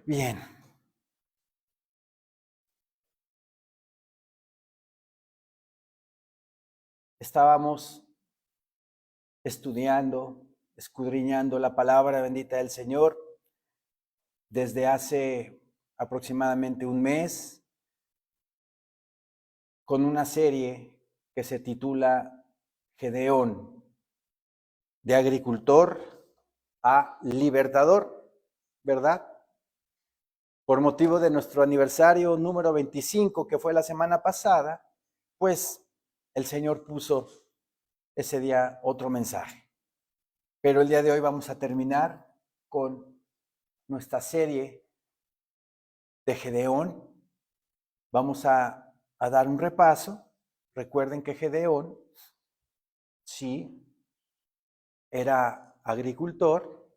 Bien. Estábamos estudiando, escudriñando la palabra bendita del Señor desde hace aproximadamente un mes con una serie que se titula Gedeón, de agricultor a libertador, ¿verdad? Por motivo de nuestro aniversario número 25, que fue la semana pasada, pues el Señor puso ese día otro mensaje. Pero el día de hoy vamos a terminar con nuestra serie de Gedeón. Vamos a dar un repaso. Recuerden que Gedeón, sí, era agricultor.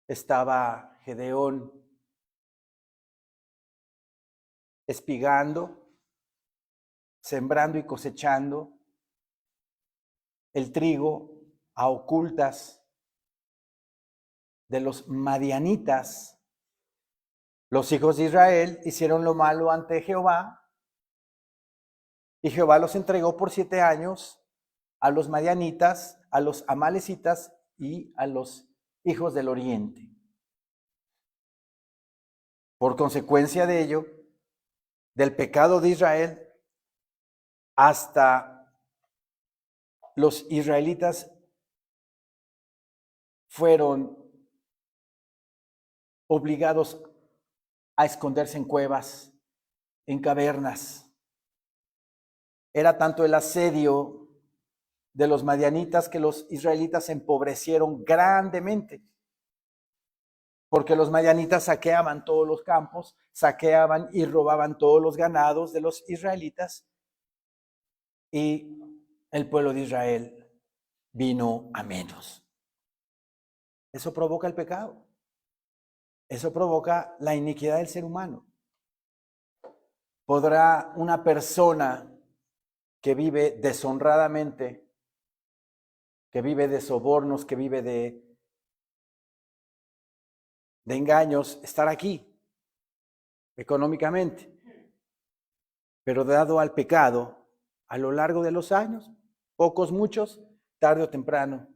Estaba Gedeón espigando, sembrando y cosechando el trigo a ocultas de los madianitas. Los hijos de Israel hicieron lo malo ante Jehová y Jehová los entregó por 7 años a los madianitas, a los amalecitas y a los hijos del oriente. Por consecuencia de ello, del pecado de Israel, hasta los israelitas fueron obligados a esconderse en cuevas, en cavernas. Era tanto el asedio de los madianitas que los israelitas se empobrecieron grandemente, porque los madianitas saqueaban todos los campos, saqueaban y robaban todos los ganados de los israelitas, y el pueblo de Israel vino a menos. Eso provoca el pecado. Eso provoca la iniquidad del ser humano. ¿Podrá una persona que vive deshonradamente, que vive de sobornos, que vive de engaños, estar aquí económicamente? Pero dado al pecado, a lo largo de los años, pocos, muchos, tarde o temprano,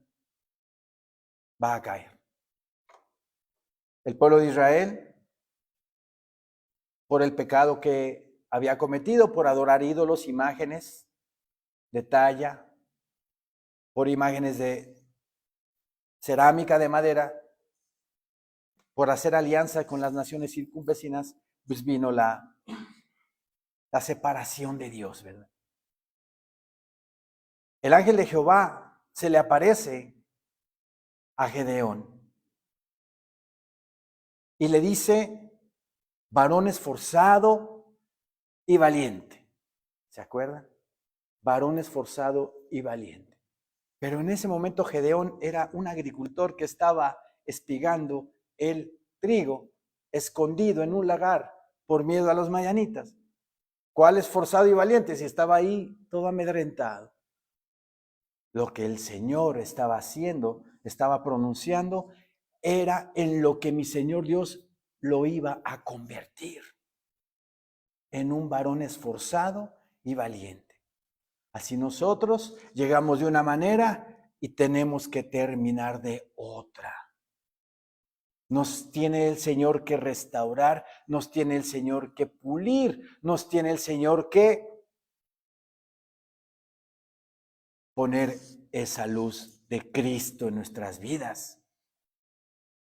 va a caer. El pueblo de Israel, por el pecado que había cometido, por adorar ídolos, imágenes de talla, por imágenes de cerámica, de madera, por hacer alianza con las naciones circunvecinas, pues vino la separación de Dios, ¿verdad? El ángel de Jehová se le aparece a Gedeón y le dice: varón esforzado y valiente. ¿Se acuerdan? Varón esforzado y valiente. Pero en ese momento Gedeón era un agricultor que estaba espigando el trigo, escondido en un lagar por miedo a los madianitas. ¿Cuál esforzado y valiente? Si estaba ahí todo amedrentado. Lo que el Señor estaba haciendo, estaba pronunciando, era en lo que mi Señor Dios lo iba a convertir, en un varón esforzado y valiente. Así nosotros llegamos de una manera y tenemos que terminar de otra. Nos tiene el Señor que restaurar, nos tiene el Señor que pulir, nos tiene el Señor que poner esa luz de Cristo en nuestras vidas.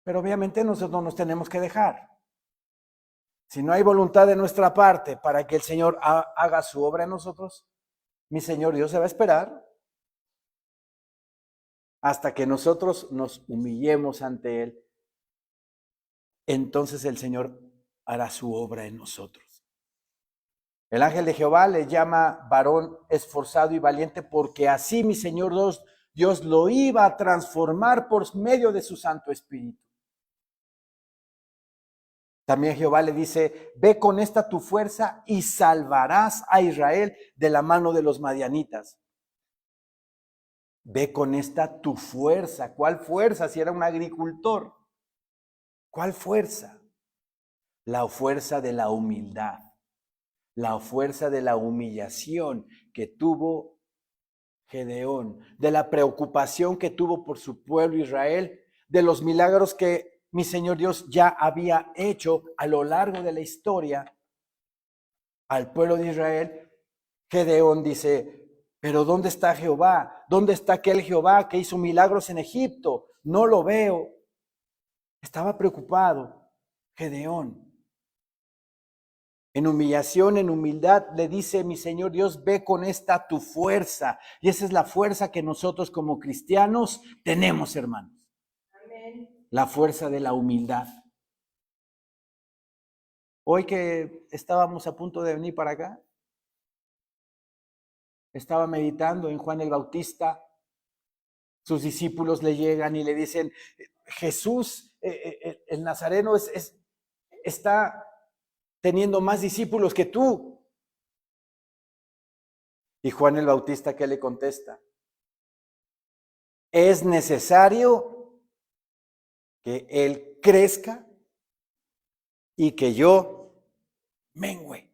Pero obviamente nosotros no nos tenemos que dejar. Si no hay voluntad de nuestra parte para que el Señor haga su obra en nosotros, mi Señor Dios se va a esperar hasta que nosotros nos humillemos ante Él. Entonces el Señor hará su obra en nosotros. El ángel de Jehová le llama varón esforzado y valiente, porque así mi Señor Dios lo iba a transformar por medio de su Santo Espíritu. También Jehová le dice: ve con esta tu fuerza y salvarás a Israel de la mano de los madianitas. Ve con esta tu fuerza. ¿Cuál fuerza si era un agricultor? ¿Cuál fuerza? la fuerza de la humildad, la fuerza de la humillación que tuvo Gedeón, de la preocupación que tuvo por su pueblo Israel, de los milagros que mi Señor Dios ya había hecho a lo largo de la historia al pueblo de Israel. Gedeón dice: pero ¿dónde está Jehová? ¿Dónde está aquel Jehová que hizo milagros en Egipto? No lo veo. Estaba preocupado Gedeón. En humillación, en humildad, le dice mi Señor Dios: ve con esta tu fuerza. Y esa es la fuerza que nosotros como cristianos tenemos, hermanos. Amén. La fuerza de la humildad. Hoy que estábamos a punto de venir para acá, estaba meditando en Juan el Bautista. Sus discípulos le llegan y le dicen: Jesús, el Nazareno, está teniendo más discípulos que tú. Y Juan el Bautista, ¿qué le contesta? Es necesario que él crezca y que yo mengüe.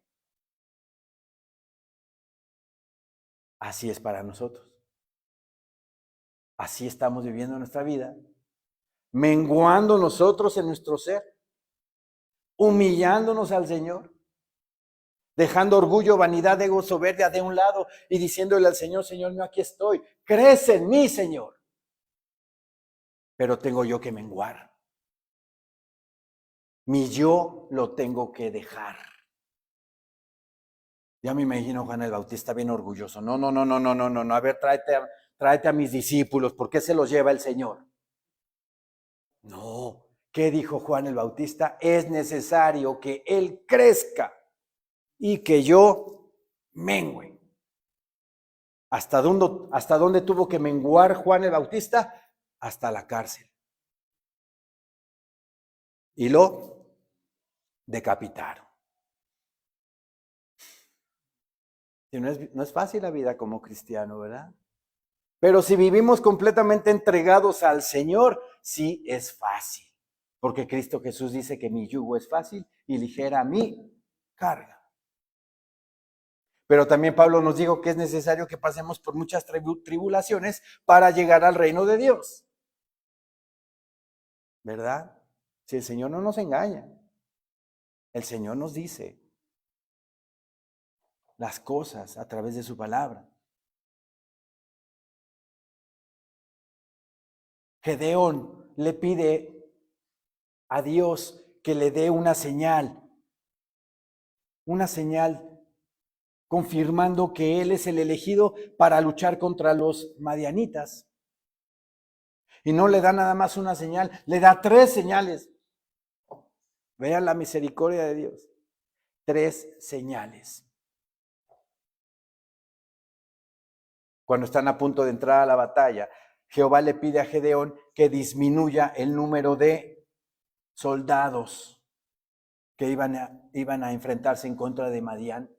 Así es para nosotros. Así estamos viviendo nuestra vida, menguando nosotros en nuestro ser, humillándonos al Señor, dejando orgullo, vanidad, ego, soberbia de un lado y diciéndole al Señor: Señor, no, aquí estoy, crece en mí, Señor. Pero tengo yo que menguar. Mi yo lo tengo que dejar. Ya me imagino Juan el Bautista bien orgulloso. No. A ver, tráete a mis discípulos. ¿Por qué se los lleva el Señor? No. ¿Qué dijo Juan el Bautista? Es necesario que él crezca y que yo mengüe. ¿Hasta dónde tuvo que menguar Juan el Bautista? Hasta la cárcel. Y lo decapitaron. Y no es fácil la vida como cristiano, ¿verdad? Pero si vivimos completamente entregados al Señor, sí es fácil. Porque Cristo Jesús dice que mi yugo es fácil y ligera mi carga. Pero también Pablo nos dijo que es necesario que pasemos por muchas tribulaciones para llegar al reino de Dios. ¿Verdad? Si el Señor no nos engaña, el Señor nos dice las cosas a través de su palabra. Gedeón le pide a Dios que le dé una señal confirmando que él es el elegido para luchar contra los madianitas. Y no le da nada más una señal, le da 3 señales. Vean la misericordia de Dios. 3 señales. Cuando están a punto de entrar a la batalla, Jehová le pide a Gedeón que disminuya el número de soldados que iban a enfrentarse en contra de Madián.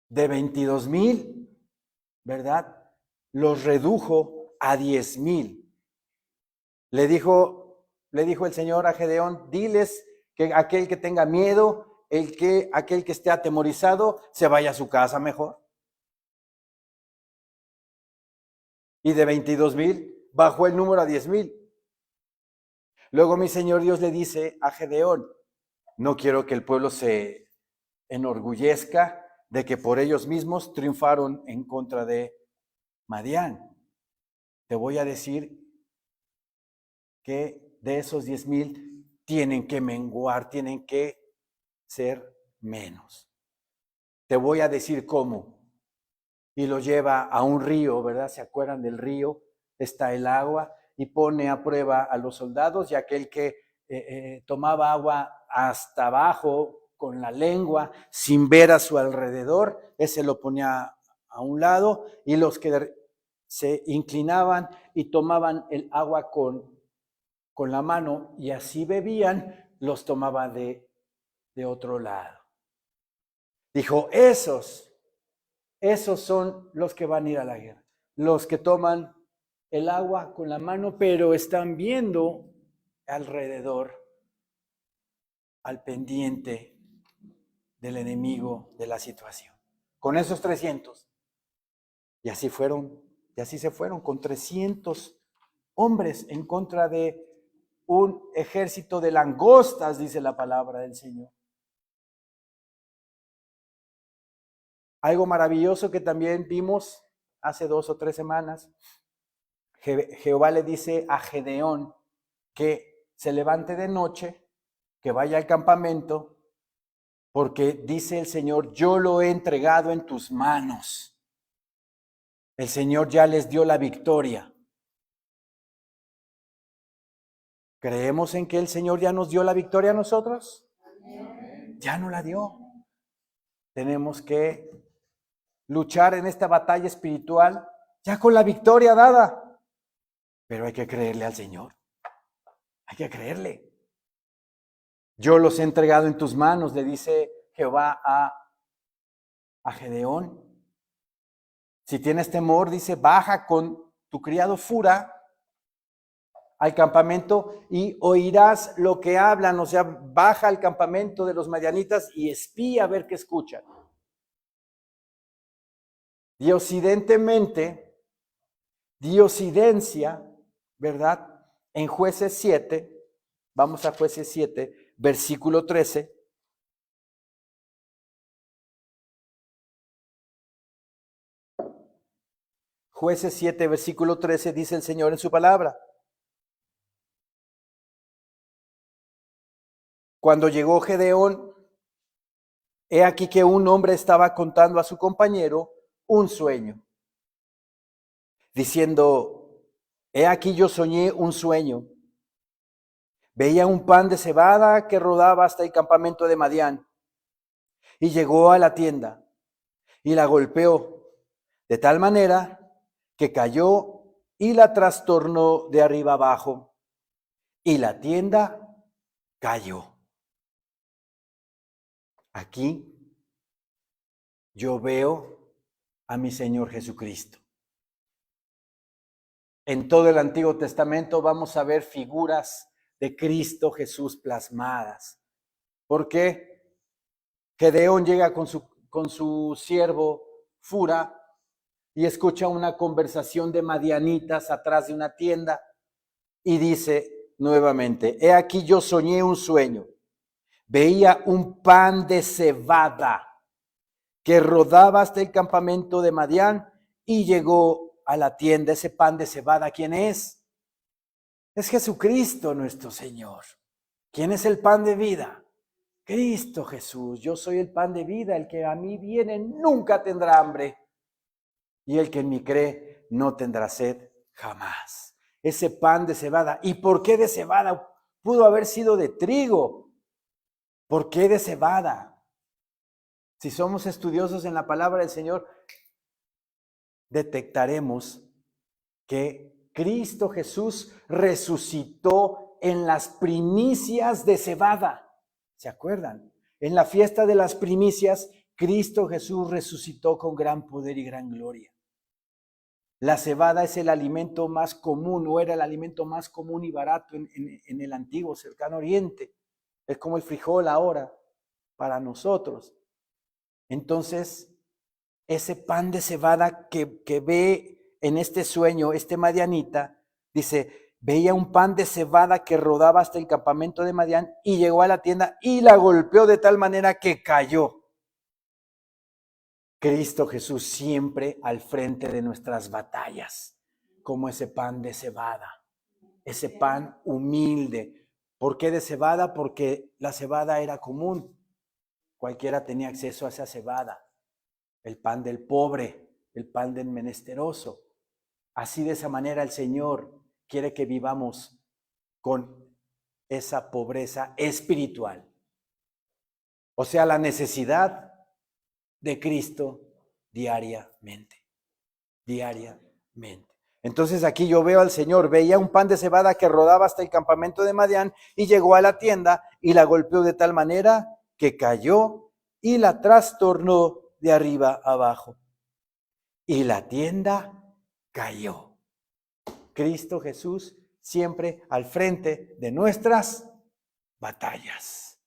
De 22,000, ¿verdad? Los redujo a 10,000. Le dijo el Señor a Gedeón: diles que aquel que tenga miedo, aquel que esté atemorizado, se vaya a su casa mejor. Y de 22,000 bajó el número a 10,000. Luego mi Señor Dios le dice a Gedeón: no quiero que el pueblo se enorgullezca de que por ellos mismos triunfaron en contra de Madián. Te voy a decir que de esos 10,000 tienen que menguar, tienen que ser menos. Te voy a decir cómo. Y lo lleva a un río, ¿verdad? ¿Se acuerdan del río? Está el agua y pone a prueba a los soldados, y aquel que tomaba agua hasta abajo con la lengua, sin ver a su alrededor, ese lo ponía a un lado, y los que se inclinaban y tomaban el agua con la mano y así bebían, los tomaba de otro lado. Dijo: esos son los que van a ir a la guerra, los que toman el agua con la mano, pero están viendo alrededor. al pendiente del enemigo de la situación. Con esos 300. Y así se fueron con 300 hombres en contra de un ejército de langostas, dice la palabra del Señor. Algo maravilloso que también vimos hace 2 o 3 semanas. Jehová le dice a Gedeón que se levante de noche, que vaya al campamento, porque dice el Señor, yo lo he entregado en tus manos. El Señor ya les dio la victoria. ¿Creemos en que el Señor ya nos dio la victoria a nosotros? Ya no la dio. Tenemos que luchar en esta batalla espiritual ya con la victoria dada. Pero hay que creerle al Señor. Hay que creerle. Yo los he entregado en tus manos, le dice Jehová a Gedeón. Si tienes temor, dice, baja con tu criado Fura al campamento y oirás lo que hablan. O sea, baja al campamento de los madianitas y espía a ver qué escuchan. Diosidencia, ¿verdad? En Jueces 7, vamos a Jueces 7, versículo 13. Jueces 7, versículo 13, dice el Señor en su palabra. Cuando llegó Gedeón, he aquí que un hombre estaba contando a su compañero un sueño, diciendo, he aquí yo soñé un sueño. Veía un pan de cebada que rodaba hasta el campamento de Madián, y llegó a la tienda, y la golpeó, de tal manera que cayó y la trastornó de arriba abajo, y la tienda cayó. Aquí yo veo a mi Señor Jesucristo. En todo el Antiguo Testamento vamos a ver figuras de Cristo Jesús plasmadas. ¿Por qué? Gedeón llega con su siervo Fura y escucha una conversación de madianitas atrás de una tienda y dice nuevamente, he aquí yo soñé un sueño. Veía un pan de cebada que rodaba hasta el campamento de Madián y llegó a la tienda. Ese pan de cebada, ¿quién es? Es Jesucristo nuestro Señor. ¿Quién es el pan de vida? Cristo Jesús. Yo soy el pan de vida. El que a mí viene nunca tendrá hambre. Y el que en mí cree no tendrá sed jamás. Ese pan de cebada. ¿Y por qué de cebada? Pudo haber sido de trigo. ¿Por qué de cebada? Si somos estudiosos en la palabra del Señor, detectaremos que Cristo Jesús resucitó en las primicias de cebada. ¿Se acuerdan? En la fiesta de las primicias, Cristo Jesús resucitó con gran poder y gran gloria. La cebada es el alimento más común, o era el alimento más común y barato en el antiguo cercano oriente. Es como el frijol ahora para nosotros. Entonces, ese pan de cebada que ve en este sueño, este madianita, dice, veía un pan de cebada que rodaba hasta el campamento de Madián y llegó a la tienda y la golpeó de tal manera que cayó. Cristo Jesús siempre al frente de nuestras batallas, como ese pan de cebada, ese pan humilde. ¿Por qué de cebada? Porque la cebada era común. Cualquiera tenía acceso a esa cebada. El pan del pobre, el pan del menesteroso. Así de esa manera el Señor quiere que vivamos con esa pobreza espiritual. O sea, la necesidad de Cristo diariamente. Entonces aquí yo veo al Señor, veía un pan de cebada que rodaba hasta el campamento de Madián y llegó a la tienda y la golpeó de tal manera que cayó y la trastornó de arriba abajo. Y la tienda cayó. Cristo Jesús siempre al frente de nuestras batallas.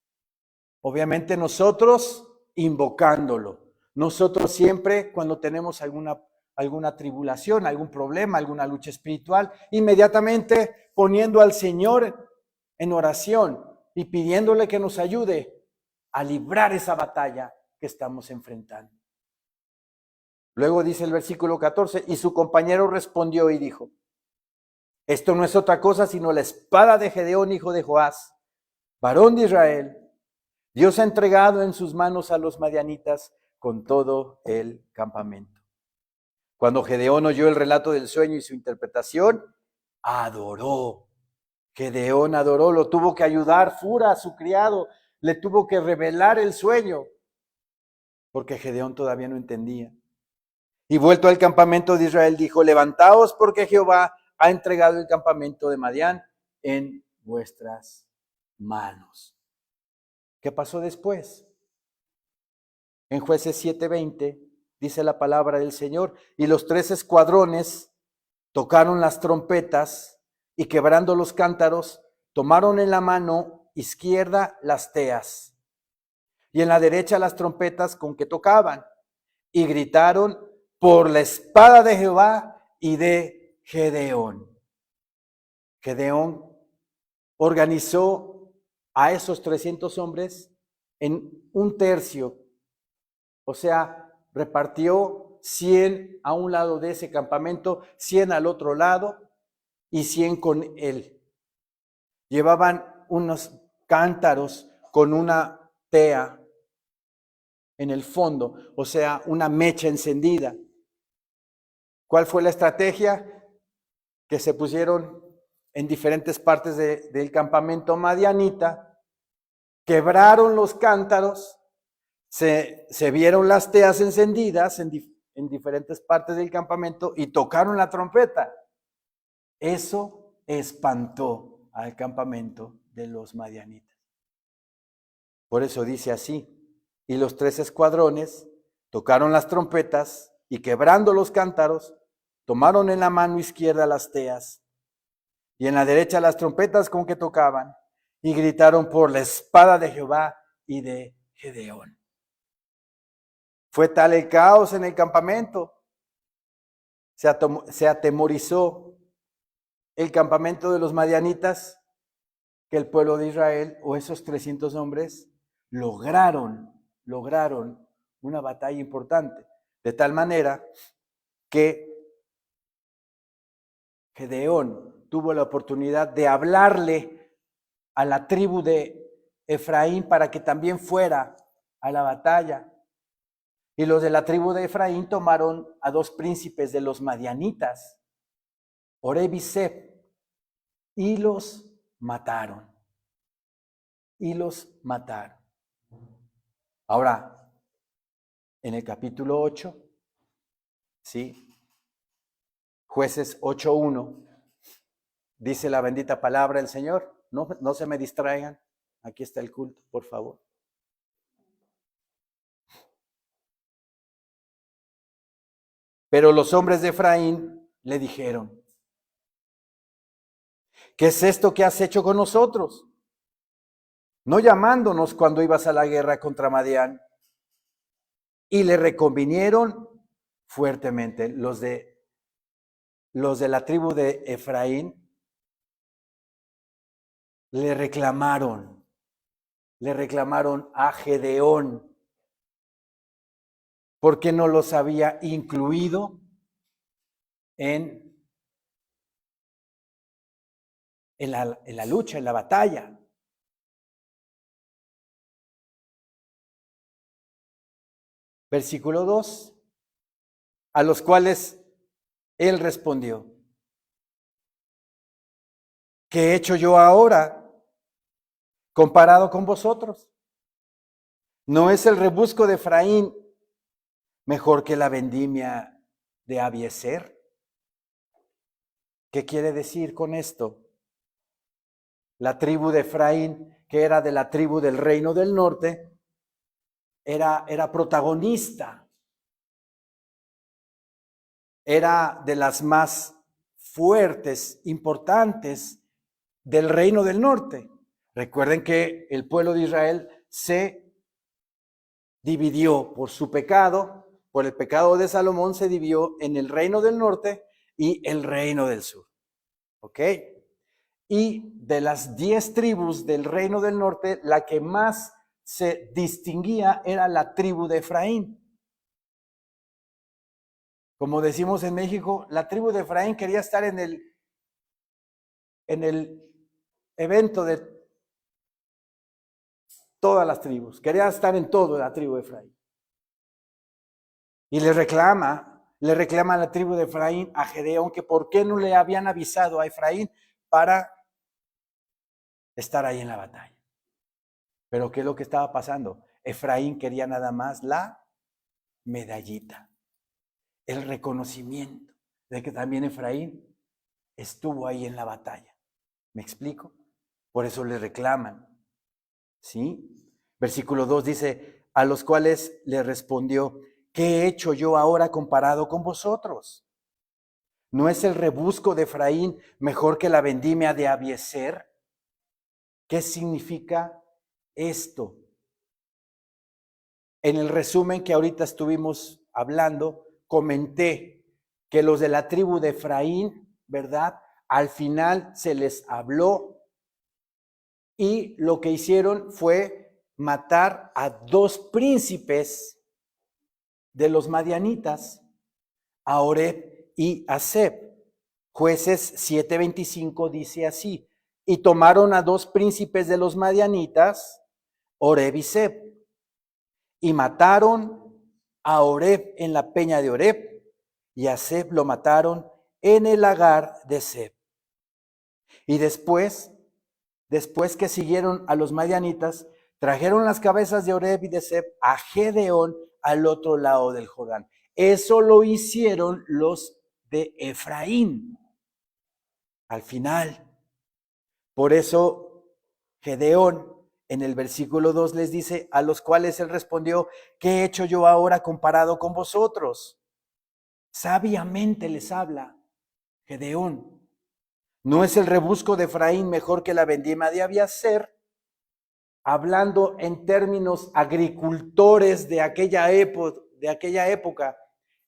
Obviamente nosotros invocándolo. Nosotros siempre cuando tenemos alguna tribulación, algún problema, alguna lucha espiritual, inmediatamente poniendo al Señor en oración y pidiéndole que nos ayude a librar esa batalla que estamos enfrentando. Luego dice el versículo 14, y su compañero respondió y dijo, esto no es otra cosa sino la espada de Gedeón, hijo de Joás, varón de Israel. Dios ha entregado en sus manos a los madianitas con todo el campamento. Cuando Gedeón oyó el relato del sueño y su interpretación, adoró. Gedeón adoró, lo tuvo que ayudar Fura, su criado, le tuvo que revelar el sueño, porque Gedeón todavía no entendía. Y vuelto al campamento de Israel, dijo, levantaos porque Jehová ha entregado el campamento de Madián en vuestras manos. ¿Qué pasó después? En Jueces 7:20 dice la palabra del Señor, y los 3 escuadrones tocaron las trompetas y quebrando los cántaros, tomaron en la mano izquierda las teas y en la derecha las trompetas con que tocaban y gritaron por la espada de Jehová y de Gedeón. Gedeón organizó a esos 300 hombres en un tercio, o sea, repartió 100 a un lado de ese campamento, 100 al otro lado y 100 con él. Llevaban unos cántaros con una tea en el fondo, o sea, una mecha encendida. ¿Cuál fue la estrategia? Que se pusieron en diferentes partes del campamento madianita, quebraron los cántaros, se vieron las teas encendidas en diferentes partes del campamento y tocaron la trompeta. Eso espantó al campamento de los madianitas. Por eso dice así, y los 3 escuadrones tocaron las trompetas y quebrando los cántaros, tomaron en la mano izquierda las teas y en la derecha las trompetas con que tocaban y gritaron por la espada de Jehová y de Gedeón. Fue tal el caos en el campamento, se atemorizó el campamento de los madianitas, que el pueblo de Israel o esos 300 hombres lograron una batalla importante, de tal manera que Gedeón tuvo la oportunidad de hablarle a la tribu de Efraín para que también fuera a la batalla. Y los de la tribu de Efraín tomaron a 2 príncipes de los madianitas, Oreb y Zeb, y los mataron. Ahora, en el capítulo 8, ¿sí? Jueces 8:1, dice la bendita palabra del Señor. No se me distraigan. Aquí está el culto, por favor. Pero los hombres de Efraín le dijeron, ¿qué es esto que has hecho con nosotros? No llamándonos cuando ibas a la guerra contra Madián. Y le reconvinieron fuertemente. Los de la tribu de Efraín le reclamaron a Gedeón porque no los había incluido en la lucha, en la batalla. Versículo 2, a los cuales él respondió, ¿qué he hecho yo ahora comparado con vosotros? ¿No es el rebusco de Efraín mejor que la vendimia de Abiezer? ¿Qué quiere decir con esto? La tribu de Efraín, que era de la tribu del reino del norte, era protagonista, era de las más fuertes, importantes del reino del norte. Recuerden que el pueblo de Israel se dividió por su pecado, por el pecado de Salomón, se dividió en el reino del norte y el reino del sur. ¿Ok? Y de las 10 tribus del reino del norte, la que más se distinguía era la tribu de Efraín. Como decimos en México, la tribu de Efraín quería estar en el evento de todas las tribus, quería estar en todo la tribu de Efraín. Y le reclama a la tribu de Efraín a Gedeón que por qué no le habían avisado a Efraín para estar ahí en la batalla. Pero ¿qué es lo que estaba pasando? Efraín quería nada más la medallita, el reconocimiento de que también Efraín estuvo ahí en la batalla. ¿Me explico? Por eso le reclaman. ¿Sí? Versículo 2 dice, a los cuales le respondió, ¿qué he hecho yo ahora comparado con vosotros? ¿No es el rebusco de Efraín mejor que la vendimia de Abiezer? ¿Qué significa esto? En el resumen que ahorita estuvimos hablando, comenté que los de la tribu de Efraín, ¿verdad? Al final se les habló y lo que hicieron fue matar a 2 príncipes de los madianitas, a Oreb y a Zeb. Jueces 7:25 dice así, y tomaron a 2 príncipes de los madianitas, Oreb y Zeb, y mataron a Oreb en la peña de Oreb, y a Zeb lo mataron en el lagar de Zeb. Y después que siguieron a los madianitas, trajeron las cabezas de Oreb y de Zeb a Gedeón al otro lado del Jordán. Eso lo hicieron los de Efraín al final. Por eso Gedeón en el versículo 2 les dice, a los cuales él respondió, ¿qué he hecho yo ahora comparado con vosotros? Sabiamente les habla Gedeón. ¿No es el rebusco de Efraín mejor que la vendimia de Abiezer? Hablando en términos agricultores de aquella época,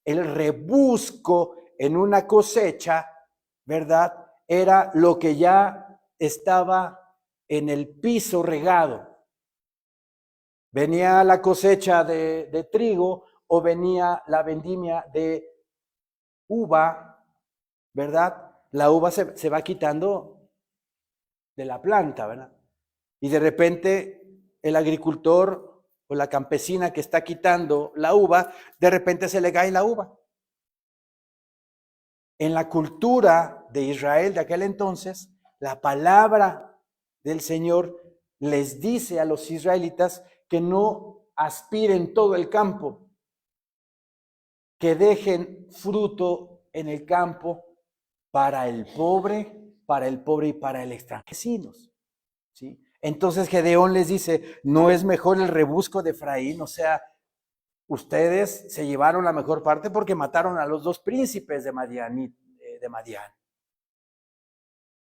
el rebusco en una cosecha, ¿verdad? Era lo que ya estaba en el piso regado. Venía la cosecha de trigo o venía la vendimia de uva, ¿verdad? La uva se va quitando de la planta, ¿verdad? Y de repente el agricultor o la campesina que está quitando la uva, de repente se le cae la uva. En la cultura de Israel de aquel entonces, la palabra del Señor les dice a los israelitas que no aspiren todo el campo, que dejen fruto en el campo para el pobre y para el extranjero. ¿Sí? Entonces Gedeón les dice, ¿no es mejor el rebusco de Efraín? O sea, ustedes se llevaron la mejor parte porque mataron a los 2 príncipes de Madián.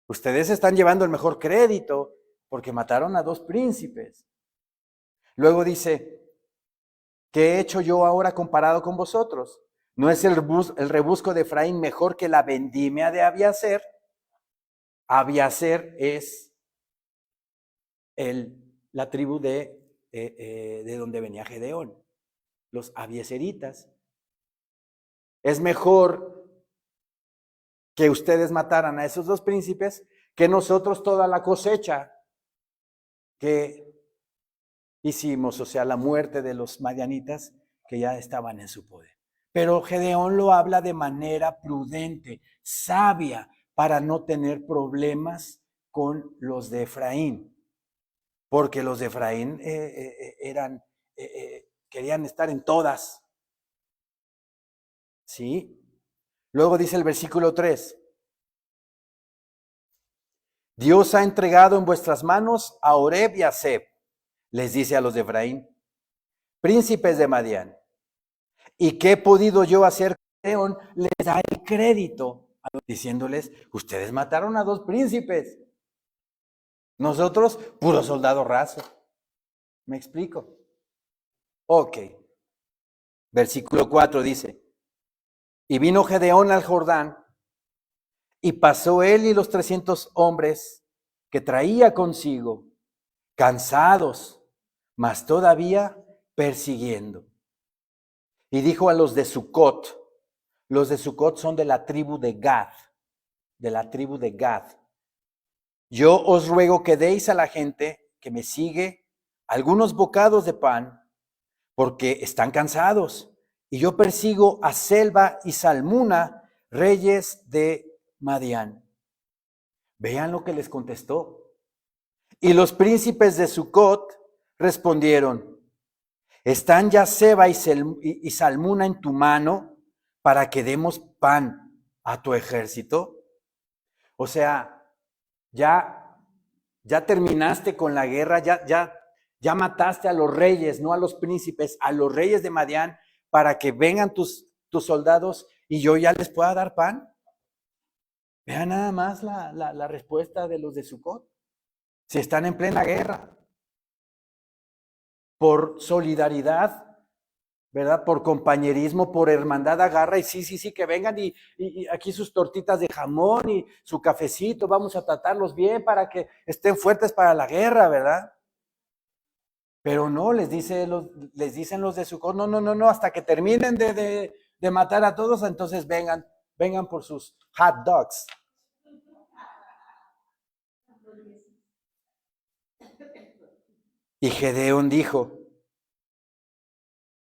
Ustedes están llevando el mejor crédito porque mataron a 2 príncipes. Luego dice, ¿qué he hecho yo ahora comparado con vosotros? ¿No es el rebusco de Efraín mejor que la vendimia de Abiezer? Abiezer es la tribu de donde venía Gedeón, los abiezeritas. Es mejor que ustedes mataran a esos 2 príncipes que nosotros toda la cosecha que hicimos, o sea, la muerte de los madianitas que ya estaban en su poder. Pero Gedeón lo habla de manera prudente, sabia, para no tener problemas con los de Efraín. Porque los de Efraín querían estar en todas. ¿Sí? Luego dice el versículo 3. Dios ha entregado en vuestras manos a Oreb y a Zeb, les dice a los de Efraín, príncipes de Madián. ¿Y qué he podido yo hacer? Gedeón les da el crédito, diciéndoles, ustedes mataron a 2 príncipes. Nosotros, puro soldado raso. ¿Me explico? Ok. Versículo 4 dice, y vino Gedeón al Jordán, y pasó él y los 300 hombres que traía consigo, cansados, mas todavía persiguiendo. Y dijo a los de Sucot son de la tribu de Gad, yo os ruego que deis a la gente que me sigue algunos bocados de pan, porque están cansados, y yo persigo a Selva y Salmuna, reyes de Madián. Vean lo que les contestó. Y los príncipes de Sucot respondieron, ¿están ya Seba y Salmuna en tu mano para que demos pan a tu ejército? O sea, ya terminaste con la guerra, ya mataste a los reyes, no a los príncipes, a los reyes de Madián, para que vengan tus soldados y yo ya les pueda dar pan. Vean nada más la respuesta de los de Sucot. Si están en plena guerra, por solidaridad, ¿verdad? Por compañerismo, por hermandad, agarra y sí, que vengan y aquí sus tortitas de jamón y su cafecito, vamos a tratarlos bien para que estén fuertes para la guerra, ¿verdad? Pero no, les dicen los de Sucot, no, hasta que terminen de matar a todos, entonces vengan por sus hot dogs. Y Gedeón dijo,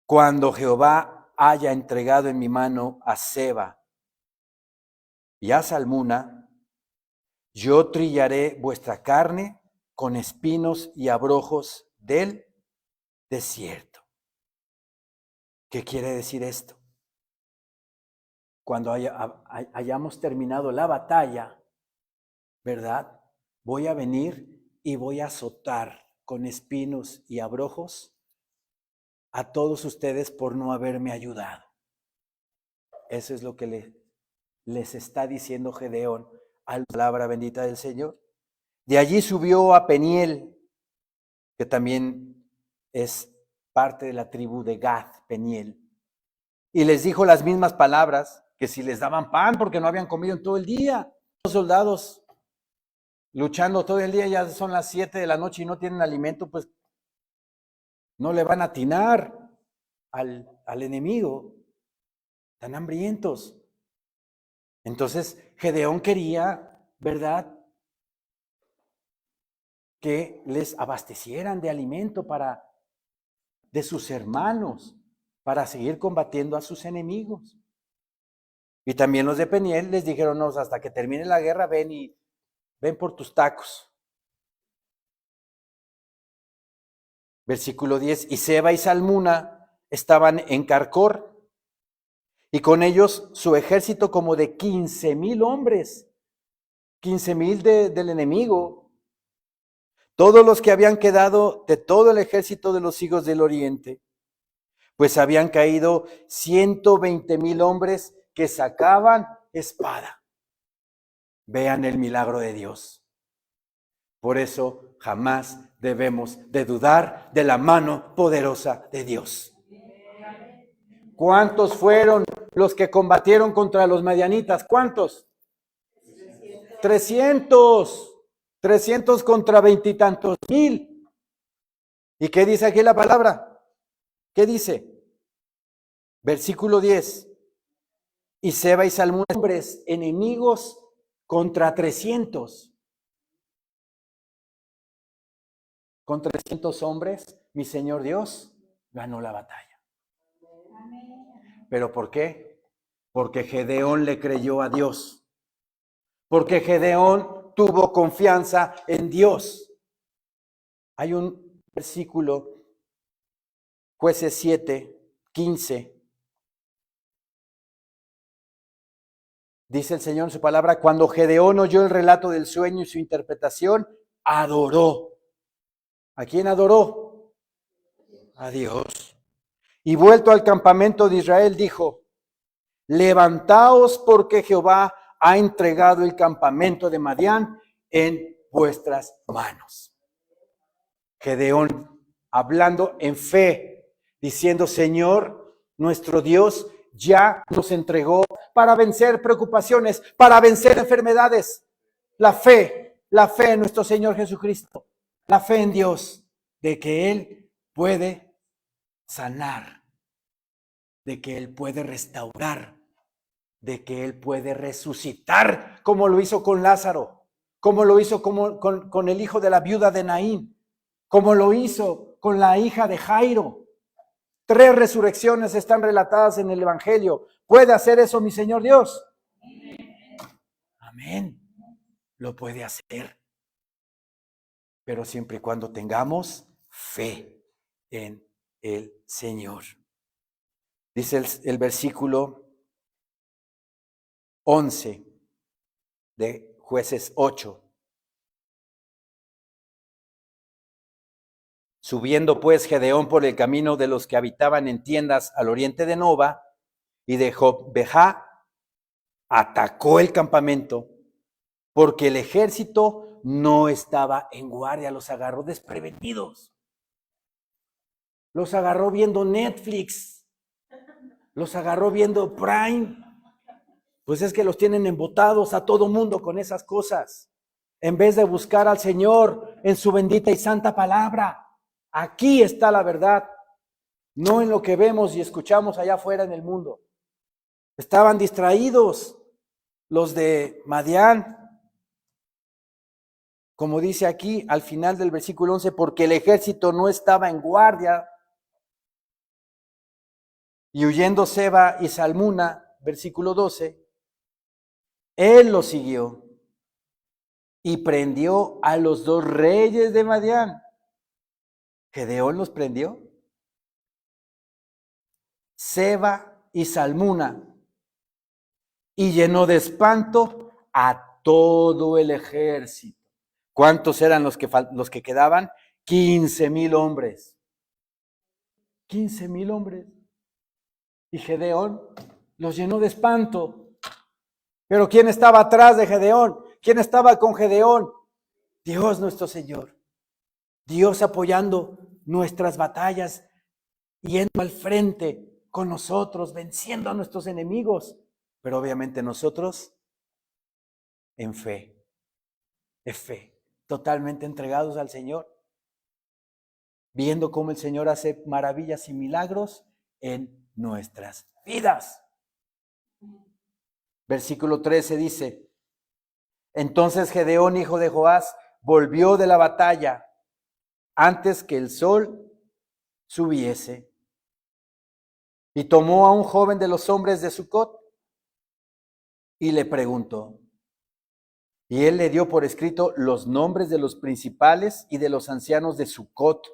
cuando Jehová haya entregado en mi mano a Seba y a Salmuna, yo trillaré vuestra carne con espinos y abrojos del desierto. ¿Qué quiere decir esto? Cuando hayamos terminado la batalla, ¿verdad? Voy a venir y voy a azotar con espinos y abrojos a todos ustedes por no haberme ayudado. Eso es lo que les está diciendo Gedeón a la palabra bendita del Señor. De allí subió a Peniel, que también es parte de la tribu de Gad, Peniel, y les dijo las mismas palabras, que si les daban pan porque no habían comido en todo el día. Los soldados luchando todo el día, ya son las 7 de la noche y no tienen alimento, pues no le van a atinar al enemigo, tan hambrientos. Entonces Gedeón quería, ¿verdad?, que les abastecieran de alimento de sus hermanos, para seguir combatiendo a sus enemigos. Y también los de Peniel les dijeron, no, hasta que termine la guerra, ven por tus tacos. Versículo 10, y Seba y Salmuna estaban en Carcor, y con ellos su ejército como de 15,000 hombres, 15,000 del enemigo, todos los que habían quedado de todo el ejército de los hijos del oriente, pues habían caído 120,000 hombres que sacaban espada. Vean el milagro de Dios. Por eso jamás debemos de dudar de la mano poderosa de Dios. ¿Cuántos fueron los que combatieron contra los madianitas? ¿Cuántos? 300 contra 20 y tantos mil. ¿Y qué dice aquí la palabra? ¿Qué dice? Versículo 10. Y Seba y Salmuna, hombres enemigos contra 300. Con 300 hombres, mi Señor Dios ganó la batalla. ¿Pero por qué? Porque Gedeón le creyó a Dios. Porque Gedeón tuvo confianza en Dios. Hay un versículo, Jueces 7:15. Dice el Señor en su palabra, cuando Gedeón oyó el relato del sueño y su interpretación, adoró. ¿A quién adoró? A Dios. Y vuelto al campamento de Israel, dijo, levantaos porque Jehová ha entregado el campamento de Madián en vuestras manos. Gedeón hablando en fe, diciendo, Señor, nuestro Dios ya nos entregó para vencer preocupaciones, para vencer enfermedades. La fe en nuestro Señor Jesucristo, la fe en Dios, de que Él puede sanar, de que Él puede restaurar, de que Él puede resucitar, como lo hizo con Lázaro, como lo hizo con el hijo de la viuda de Naín, como lo hizo con la hija de Jairo. 3 resurrecciones están relatadas en el Evangelio. ¿Puede hacer eso mi Señor Dios? Amén. Lo puede hacer. Pero siempre y cuando tengamos fe en el Señor. Dice el versículo 11 de Jueces 8. Subiendo pues Gedeón por el camino de los que habitaban en tiendas al oriente de Nova y de Jobbejá, atacó el campamento porque el ejército no estaba en guardia, los agarró desprevenidos. Los agarró viendo Netflix, los agarró viendo Prime. Pues es que los tienen embotados a todo mundo con esas cosas. En vez de buscar al Señor en su bendita y santa palabra. Aquí está la verdad, no en lo que vemos y escuchamos allá afuera en el mundo. Estaban distraídos los de Madián. Como dice aquí al final del versículo 11, porque el ejército no estaba en guardia. Y huyendo Seba y Salmuna, versículo 12, él lo siguió y prendió a los 2 reyes de Madián. Gedeón los prendió. Seba y Salmuna. Y llenó de espanto a todo el ejército. ¿Cuántos eran los que quedaban? 15,000 hombres. 15,000 hombres. Y Gedeón los llenó de espanto. Pero ¿quién estaba atrás de Gedeón? ¿Quién estaba con Gedeón? Dios nuestro Señor. Dios apoyando nuestras batallas, yendo al frente con nosotros, venciendo a nuestros enemigos. Pero obviamente nosotros en fe, totalmente entregados al Señor, viendo cómo el Señor hace maravillas y milagros en nuestras vidas. Versículo 13 dice, entonces Gedeón, hijo de Joás, volvió de la batalla antes que el sol subiese y tomó a un joven de los hombres de Sucot y le preguntó. Y él le dio por escrito los nombres de los principales y de los ancianos de Sucot,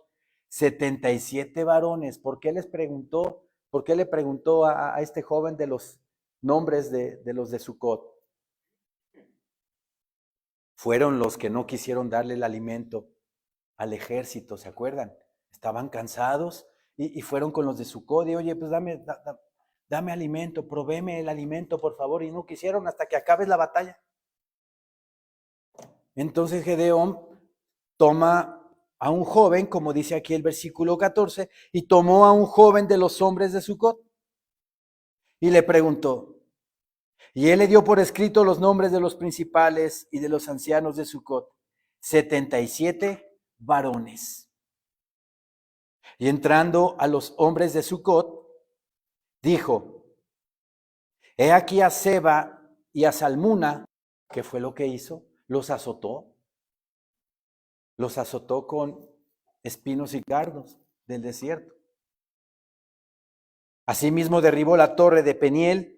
77 varones. ¿Por qué les preguntó? ¿Por qué le preguntó a este joven de los nombres de los de Sucot? Fueron los que no quisieron darle el alimento al ejército, ¿se acuerdan? Estaban cansados y fueron con los de Sucot y oye, pues dame alimento, provéeme el alimento, por favor. Y no quisieron hasta que acabes la batalla. Entonces Gedeón toma a un joven, como dice aquí el versículo 14, y tomó a un joven de los hombres de Sucot y le preguntó. Y él le dio por escrito los nombres de los principales y de los ancianos de Sucot, 77 varones. Y entrando a los hombres de Sucot, dijo, he aquí a Seba y a Salmuna, ¿qué fue lo que hizo? Los azotó con espinos y cardos del desierto. Asimismo derribó la torre de Peniel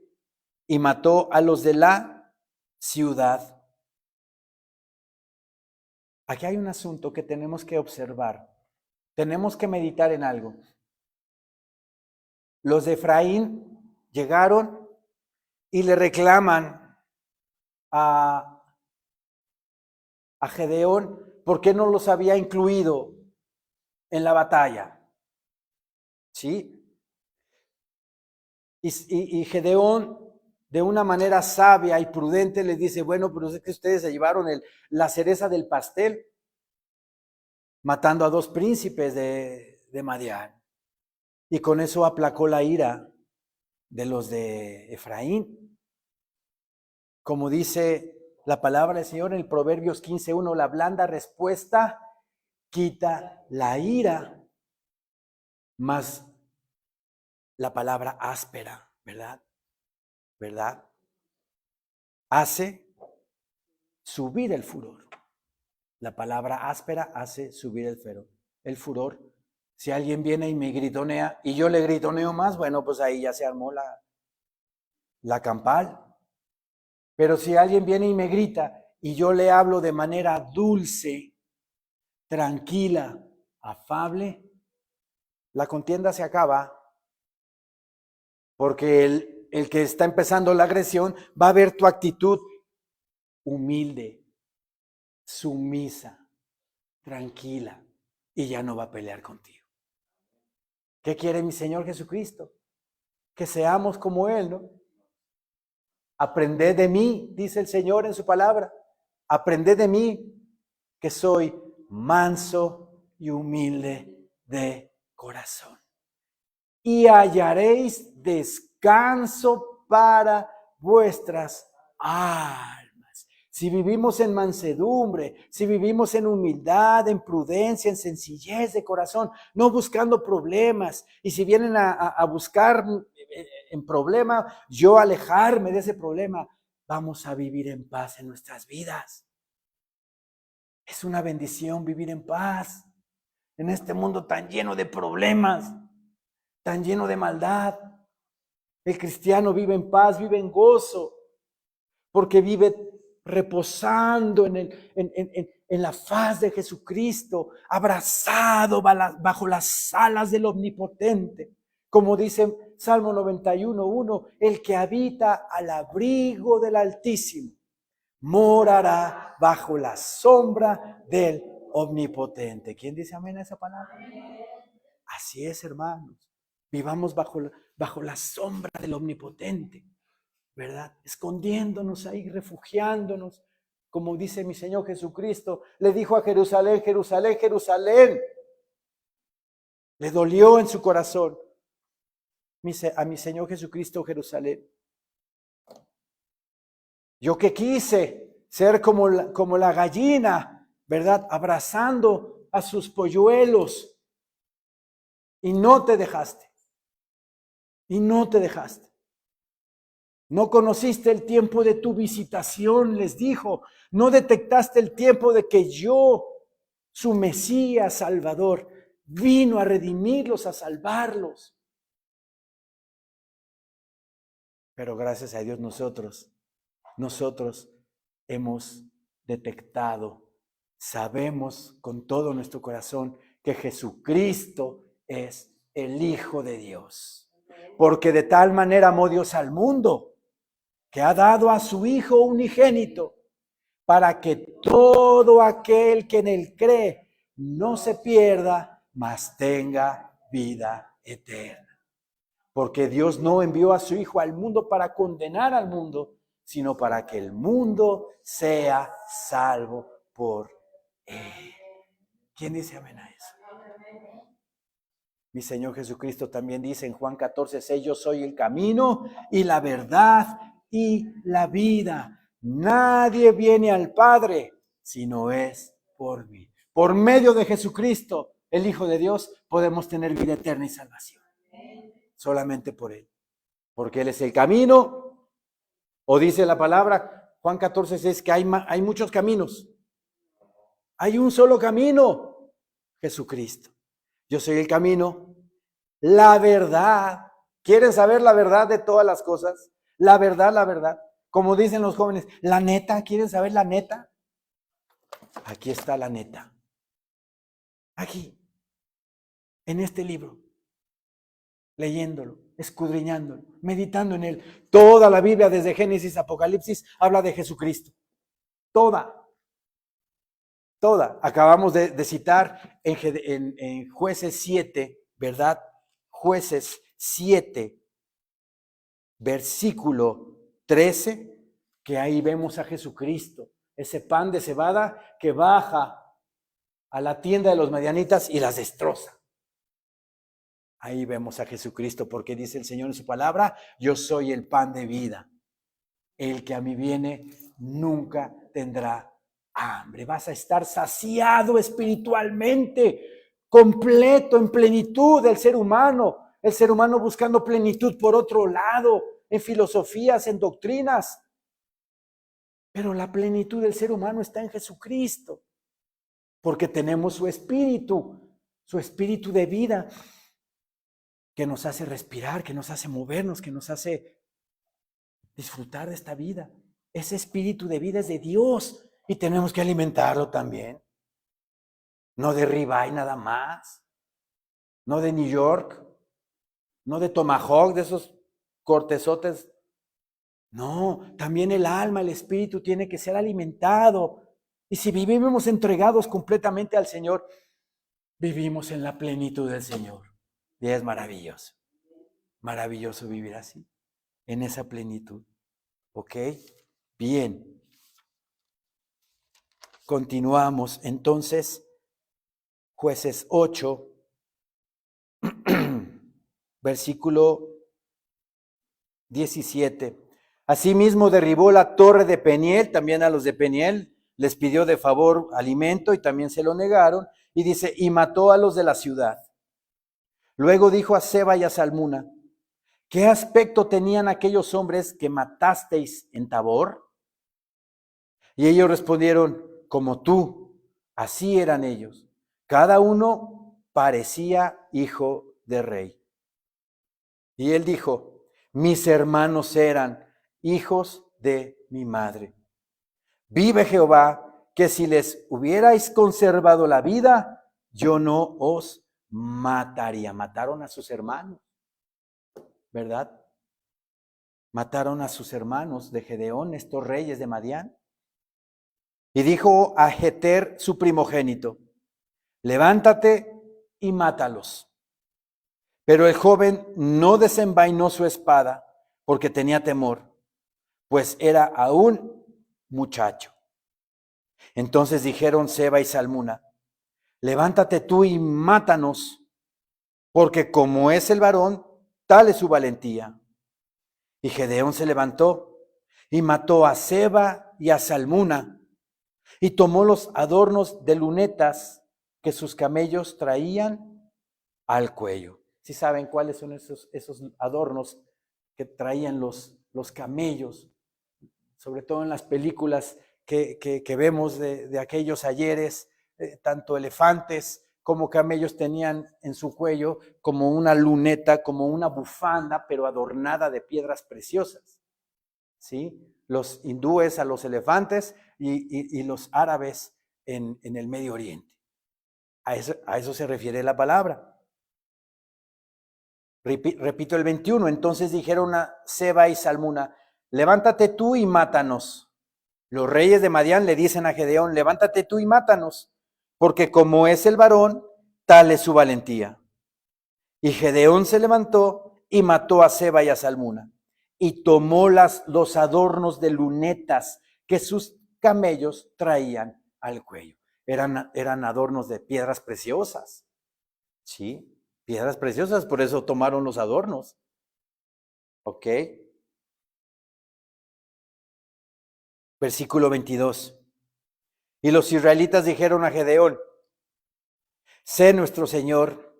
y mató a los de la ciudad. Aquí hay un asunto que tenemos que observar. Tenemos que meditar en algo. Los de Efraín llegaron y le reclaman a Gedeón por qué no los había incluido en la batalla. ¿Sí? Y Gedeón, de una manera sabia y prudente, les dice, bueno, pero es que ustedes se llevaron la cereza del pastel. matando a 2 príncipes de Madián. Y con eso aplacó la ira de los de Efraín. Como dice la palabra del Señor en el Proverbios 15:1, la blanda respuesta quita la ira, más la palabra áspera, ¿verdad? ¿Verdad? Hace subir el furor. La palabra áspera hace subir el furor. Si alguien viene y me gritonea y yo le gritoneo más, bueno, pues ahí ya se armó la campal. Pero si alguien viene y me grita y yo le hablo de manera dulce, tranquila, afable, la contienda se acaba, porque el que está empezando la agresión va a ver tu actitud humilde, sumisa, tranquila, y ya no va a pelear contigo. ¿Qué quiere mi Señor Jesucristo? Que seamos como Él, ¿no? Aprended de mí, dice el Señor en su palabra. Aprended de mí, que soy manso y humilde de corazón. Y hallaréis descanso para vuestras almas. Si vivimos en mansedumbre, si vivimos en humildad, en prudencia, en sencillez de corazón, no buscando problemas, y si vienen a buscar en problema, yo alejarme de ese problema, vamos a vivir en paz en nuestras vidas. Es una bendición vivir en paz en este mundo tan lleno de problemas, tan lleno de maldad. El cristiano vive en paz, vive en gozo, porque vive reposando en la faz de Jesucristo, abrazado bajo las alas del Omnipotente. Como dice Salmo 91:1, el que habita al abrigo del Altísimo morará bajo la sombra del Omnipotente. ¿Quién dice amén a esa palabra? Así es, hermanos. Vivamos bajo la sombra del Omnipotente, ¿verdad? Escondiéndonos ahí, refugiándonos. Como dice mi Señor Jesucristo, le dijo a Jerusalén, Jerusalén, Jerusalén. Le dolió en su corazón a mi Señor Jesucristo, Jerusalén. Yo que quise ser como la gallina, ¿verdad? Abrazando a sus polluelos. Y no te dejaste. Y no te dejaste. No conociste el tiempo de tu visitación, les dijo. No detectaste el tiempo de que yo, su Mesías Salvador, vino a redimirlos, a salvarlos. Pero gracias a Dios nosotros hemos detectado, sabemos con todo nuestro corazón que Jesucristo es el Hijo de Dios. Porque de tal manera amó Dios al mundo, que ha dado a su Hijo unigénito, para que todo aquel que en él cree no se pierda, mas tenga vida eterna. Porque Dios no envió a su Hijo al mundo para condenar al mundo, sino para que el mundo sea salvo por él. ¿Quién dice amén a eso? Mi Señor Jesucristo también dice en Juan 14:6, yo soy el camino y la verdad y la vida. Nadie viene al Padre si no es por mí. Por medio de Jesucristo, el Hijo de Dios, podemos tener vida eterna y salvación. Solamente por Él. Porque Él es el camino, o dice la palabra, Juan 14:6, que hay muchos caminos. Hay un solo camino, Jesucristo. Yo soy el camino, la verdad. ¿Quieren saber la verdad de todas las cosas? La verdad, la verdad. Como dicen los jóvenes, la neta, ¿quieren saber la neta? Aquí está la neta. Aquí, en este libro, leyéndolo, escudriñándolo, meditando en él. Toda la Biblia, desde Génesis a Apocalipsis, habla de Jesucristo. Toda. Acabamos de citar en Jueces 7, ¿verdad? Jueces 7, versículo 13, que ahí vemos a Jesucristo, ese pan de cebada que baja a la tienda de los madianitas y las destroza. Ahí vemos a Jesucristo, porque dice el Señor en su palabra: yo soy el pan de vida. El que a mí viene nunca tendrá hambre. Vas a estar saciado espiritualmente, completo, en plenitud del ser humano. El ser humano buscando plenitud por otro lado, en filosofías, en doctrinas. Pero la plenitud del ser humano está en Jesucristo, porque tenemos su espíritu de vida, que nos hace respirar, que nos hace movernos, que nos hace disfrutar de esta vida. Ese espíritu de vida es de Dios y tenemos que alimentarlo también. No de ribeye nada más, no de New York, no de Tomahawk, de esos cortezotes. No, también el alma, el espíritu tiene que ser alimentado. Y si vivimos entregados completamente al Señor, vivimos en la plenitud del Señor. Y es maravilloso, maravilloso vivir así, en esa plenitud. ¿Ok? Bien. Continuamos. Entonces, Jueces 8, versículo 17. Asimismo derribó la torre de Peniel, también a los de Peniel les pidió de favor alimento y también se lo negaron. Y dice, y mató a los de la ciudad. Luego dijo a Seba y a Salmuna, ¿qué aspecto tenían aquellos hombres que matasteis en Tabor? Y ellos respondieron, como tú, así eran ellos. Cada uno parecía hijo de rey. Y él dijo, mis hermanos eran hijos de mi madre. Vive Jehová, que si les hubierais conservado la vida, yo no os mataría. Mataron a sus hermanos, ¿verdad? Mataron a sus hermanos de Gedeón, estos reyes de Madián. Y dijo a Jeter, su primogénito, levántate y mátalos. Pero el joven no desenvainó su espada porque tenía temor, pues era aún muchacho. Entonces dijeron Seba y Salmuna, levántate tú y mátanos, porque como es el varón, tal es su valentía. Y Gedeón se levantó y mató a Seba y a Salmuna, y tomó los adornos de lunetas que sus camellos traían al cuello. ¿Sí saben cuáles son esos adornos que traían los camellos? Sobre todo en las películas que vemos de aquellos ayeres, tanto elefantes como camellos tenían en su cuello como una luneta, como una bufanda, pero adornada de piedras preciosas. ¿Sí? Los hindúes a los elefantes y los árabes en el Medio Oriente. A eso se refiere la palabra. Repito el 21, entonces dijeron a Seba y Salmuna, levántate tú y mátanos. Los reyes de Madián le dicen a Gedeón, levántate tú y mátanos, porque como es el varón, tal es su valentía. Y Gedeón se levantó y mató a Seba y a Salmuna, y tomó los adornos de lunetas que sus camellos traían al cuello. Eran adornos de piedras preciosas, ¿sí? Piedras preciosas, por eso tomaron los adornos. ¿Ok? Versículo 22. Y los israelitas dijeron a Gedeón, sé nuestro Señor,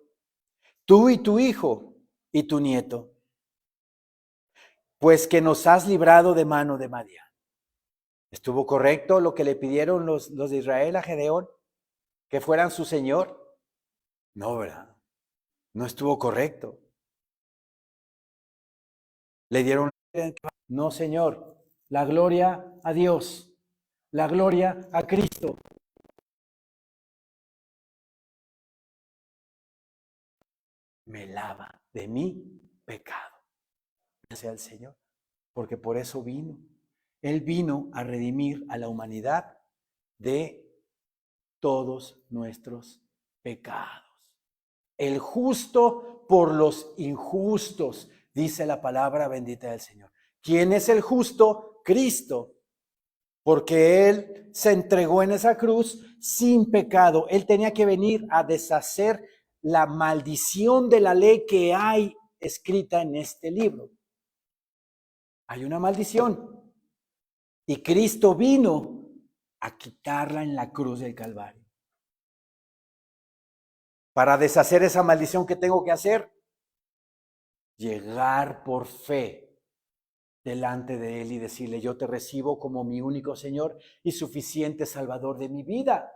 tú y tu hijo y tu nieto, pues que nos has librado de mano de Madián. ¿Estuvo correcto lo que le pidieron los de Israel a Gedeón? ¿Que fueran su Señor? No, ¿verdad? No estuvo correcto. Le dieron, no, Señor, la gloria a Dios, la gloria a Cristo. Me lava de mi pecado. Gracias al Señor, porque por eso vino. Él vino a redimir a la humanidad de todos nuestros pecados. El justo por los injustos, dice la palabra bendita del Señor. ¿Quién es el justo? Cristo. porque Él se entregó en esa cruz sin pecado. Él tenía que venir a deshacer la maldición de la ley que hay escrita en este libro. Hay una maldición y Cristo vino a quitarla en la cruz del Calvario. Para deshacer esa maldición, ¿qué tengo que hacer? Llegar por fe delante de Él y decirle: yo te recibo como mi único Señor y suficiente Salvador de mi vida.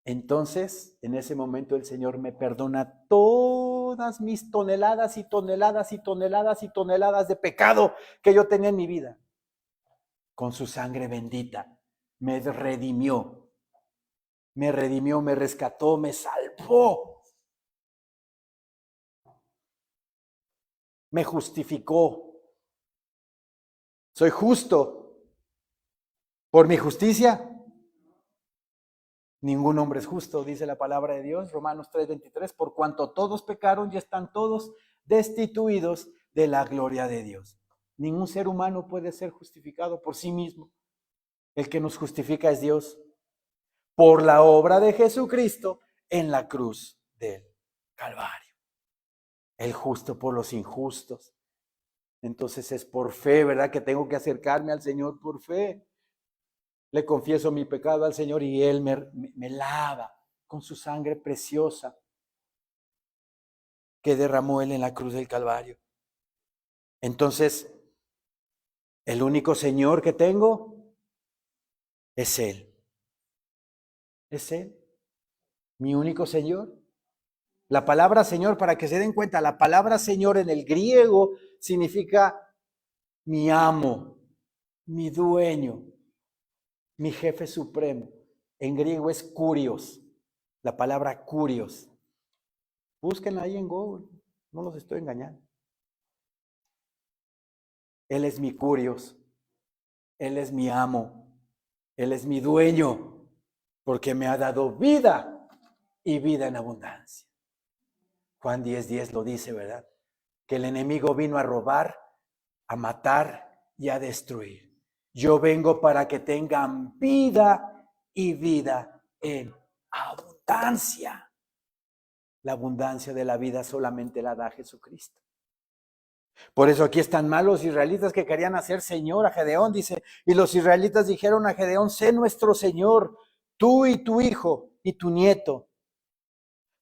Entonces, en ese momento el Señor me perdona todas mis toneladas y toneladas y toneladas y toneladas de pecado que yo tenía en mi vida. Con su sangre bendita me redimió, me rescató, me salvó, me justificó. Soy justo por mi justicia. Ningún hombre es justo, dice la palabra de Dios, Romanos 3:23, por cuanto todos pecaron y están todos destituidos de la gloria de Dios. Ningún ser humano puede ser justificado por sí mismo. El que nos justifica es Dios, por la obra de Jesucristo en la cruz del Calvario. El justo por los injustos. Entonces es por fe, ¿verdad? Que tengo que acercarme al Señor por fe. Le confieso mi pecado al Señor y Él me lava con su sangre preciosa que derramó Él en la cruz del Calvario. Entonces, el único Señor que tengo es Él. Es Él, mi único Señor. La palabra Señor, para que se den cuenta, la palabra Señor en el griego significa mi amo, mi dueño, mi jefe supremo. En griego es kurios, la palabra kurios. Búsquenla ahí en Google, no los estoy engañando. Él es mi kurios, Él es mi amo, Él es mi dueño, porque me ha dado vida y vida en abundancia. Juan 10:10 lo dice, ¿verdad? Que el enemigo vino a robar, a matar y a destruir. Yo vengo para que tengan vida y vida en abundancia. La abundancia de la vida solamente la da Jesucristo. Por eso aquí están mal los israelitas que querían hacer Señor a Gedeón, dice, y los israelitas dijeron a Gedeón: sé nuestro Señor, tú y tu hijo y tu nieto,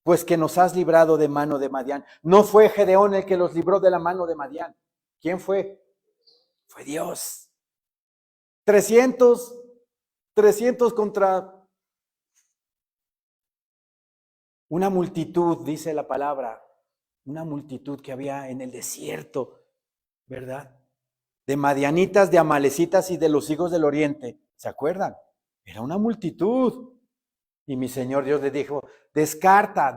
pues que nos has librado de mano de Madián. No fue Gedeón el que los libró de la mano de Madián. ¿Quién fue? Fue Dios. 300 contra una multitud, dice la palabra, una multitud que había en el desierto, ¿verdad? De madianitas, de amalecitas y de los hijos del oriente. ¿Se acuerdan? Era una multitud. Y mi Señor Dios le dijo: descarta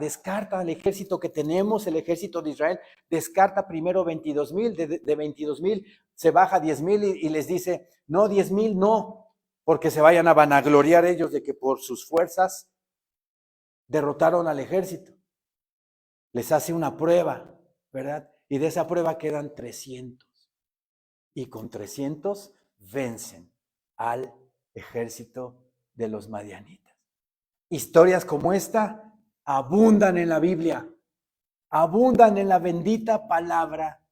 el ejército que tenemos, el ejército de Israel, descarta primero 22,000, de 22,000 se baja 10,000 y les dice: no, 10,000 no, porque se vayan a vanagloriar ellos de que por sus fuerzas derrotaron al ejército. Les hace una prueba, ¿verdad? Y de esa prueba quedan 300. Y con 300 vencen al ejército de los madianitas. Historias como esta abundan en la Biblia, abundan en la bendita palabra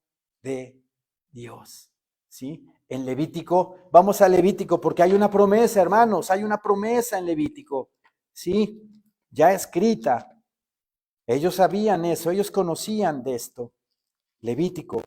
de Dios. ¿Sí? En Levítico, vamos a Levítico porque hay una promesa, hermanos, hay una promesa en Levítico. ¿Sí? Ya escrita. Ellos sabían eso, ellos conocían de esto. Levítico.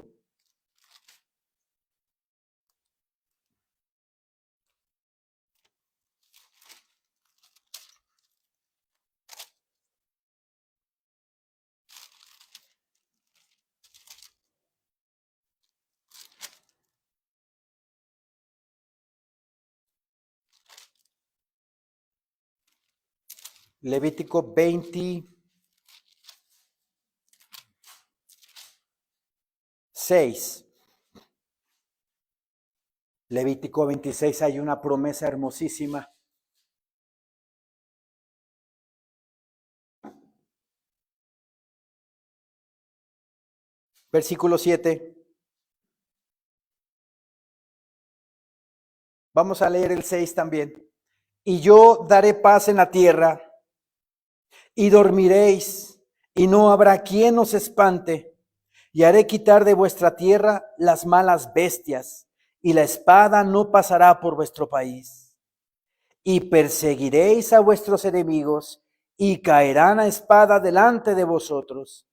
Levítico 26. Levítico 26 hay una promesa hermosísima. Versículo 7. Vamos a leer el 6 también. Y yo daré paz en la tierra, y dormiréis, y no habrá quien os espante, y haré quitar de vuestra tierra las malas bestias, y la espada no pasará por vuestro país. Y perseguiréis a vuestros enemigos, y caerán a espada delante de vosotros.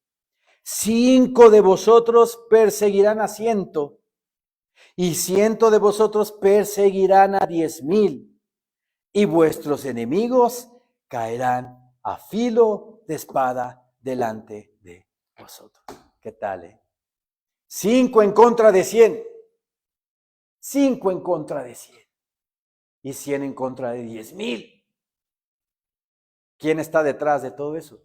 5 de vosotros perseguirán a 100, y 100 de vosotros perseguirán a 10,000, y vuestros enemigos caerán a filo de espada delante de vosotros. ¿Qué tal, 5 en contra de 100. 5 en contra de 100. Y 100 en contra de 10,000. ¿Quién está detrás de todo eso?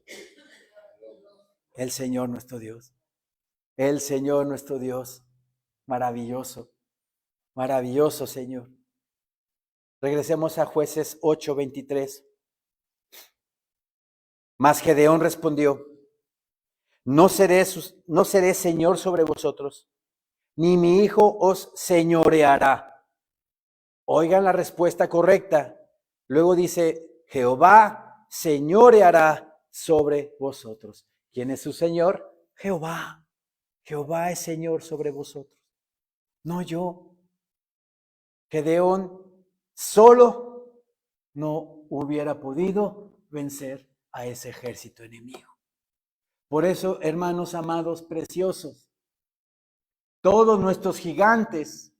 El Señor nuestro Dios. El Señor nuestro Dios. Maravilloso. Maravilloso, Señor. Regresemos a Jueces 8:23. Mas Gedeón respondió: no seré señor sobre vosotros, ni mi hijo os señoreará. Oigan la respuesta correcta. Luego dice: Jehová señoreará sobre vosotros. ¿Quién es su Señor? Jehová. Jehová es Señor sobre vosotros, no yo. Gedeón solo no hubiera podido vencer a ese ejército enemigo. Por eso, hermanos amados preciosos, todos nuestros gigantes,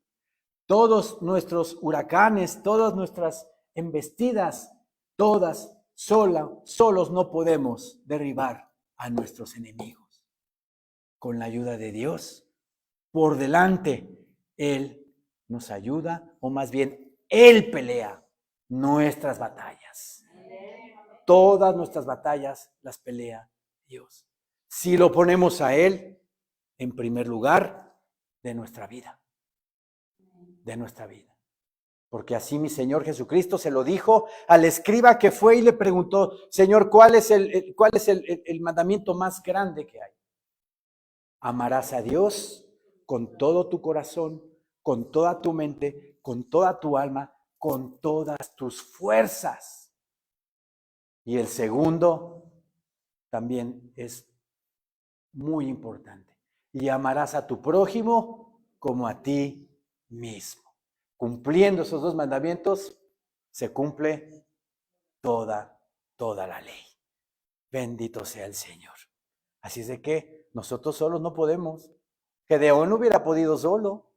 todos nuestros huracanes, todas nuestras embestidas, todas solos no podemos derribar a nuestros enemigos. Con la ayuda de Dios, por delante, Él nos ayuda, o más bien, Él pelea nuestras batallas. Todas nuestras batallas las pelea Dios. Si lo ponemos a Él en primer lugar de nuestra vida. De nuestra vida. Porque así mi Señor Jesucristo se lo dijo al escriba que fue y le preguntó: Señor, ¿cuál es el mandamiento más grande que hay? Amarás a Dios con todo tu corazón, con toda tu mente, con toda tu alma, con todas tus fuerzas. Y el segundo también es muy importante. Y amarás a tu prójimo como a ti mismo. Cumpliendo esos dos mandamientos, se cumple toda la ley. Bendito sea el Señor. Así es de que nosotros solos no podemos. Gedeón no hubiera podido solo.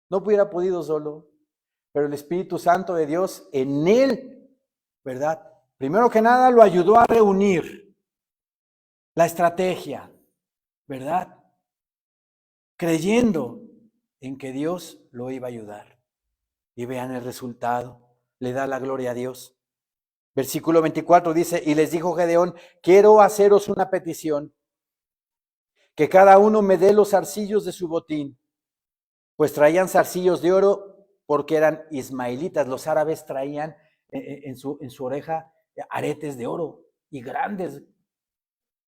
No hubiera podido solo. Pero el Espíritu Santo de Dios en él, ¿verdad? Primero que nada lo ayudó a reunir la estrategia, ¿verdad? Creyendo en que Dios lo iba a ayudar. Y vean el resultado. Le da la gloria a Dios. Versículo 24 dice: y les dijo Gedeón: quiero haceros una petición, que cada uno me dé los zarcillos de su botín. Pues traían zarcillos de oro porque eran ismaelitas. Los árabes traían en su oreja aretes de oro y grandes.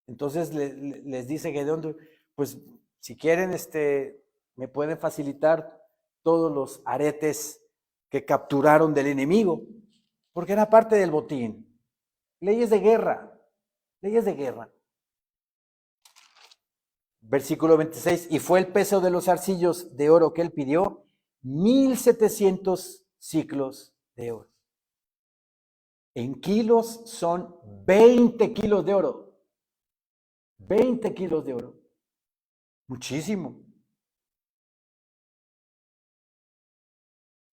Entonces les dice Gedeón: pues si quieren, me pueden facilitar todos los aretes que capturaron del enemigo, porque era parte del botín. Leyes de guerra, leyes de guerra. Versículo 26, y fue el peso de los zarcillos de oro que él pidió, 1,700 siclos de oro. En kilos son 20 kilos de oro. 20 kilos de oro. Muchísimo.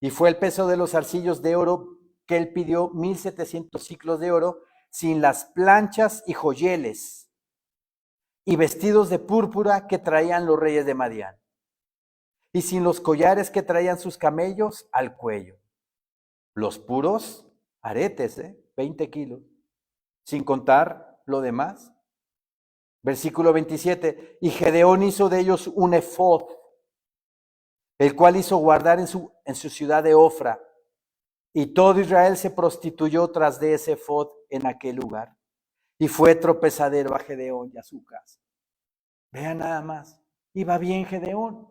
Y fue el peso de los zarcillos de oro que él pidió, 1,700 siclos de oro, sin las planchas y joyeles, y vestidos de púrpura que traían los reyes de Madián, y sin los collares que traían sus camellos al cuello. Los puros aretes, 20 kilos, sin contar lo demás. Versículo 27, y Gedeón hizo de ellos un efod, el cual hizo guardar en su ciudad de Ofra, y todo Israel se prostituyó tras de ese efod en aquel lugar, y fue tropezadero a Gedeón y a su casa. Vean nada más, iba bien Gedeón,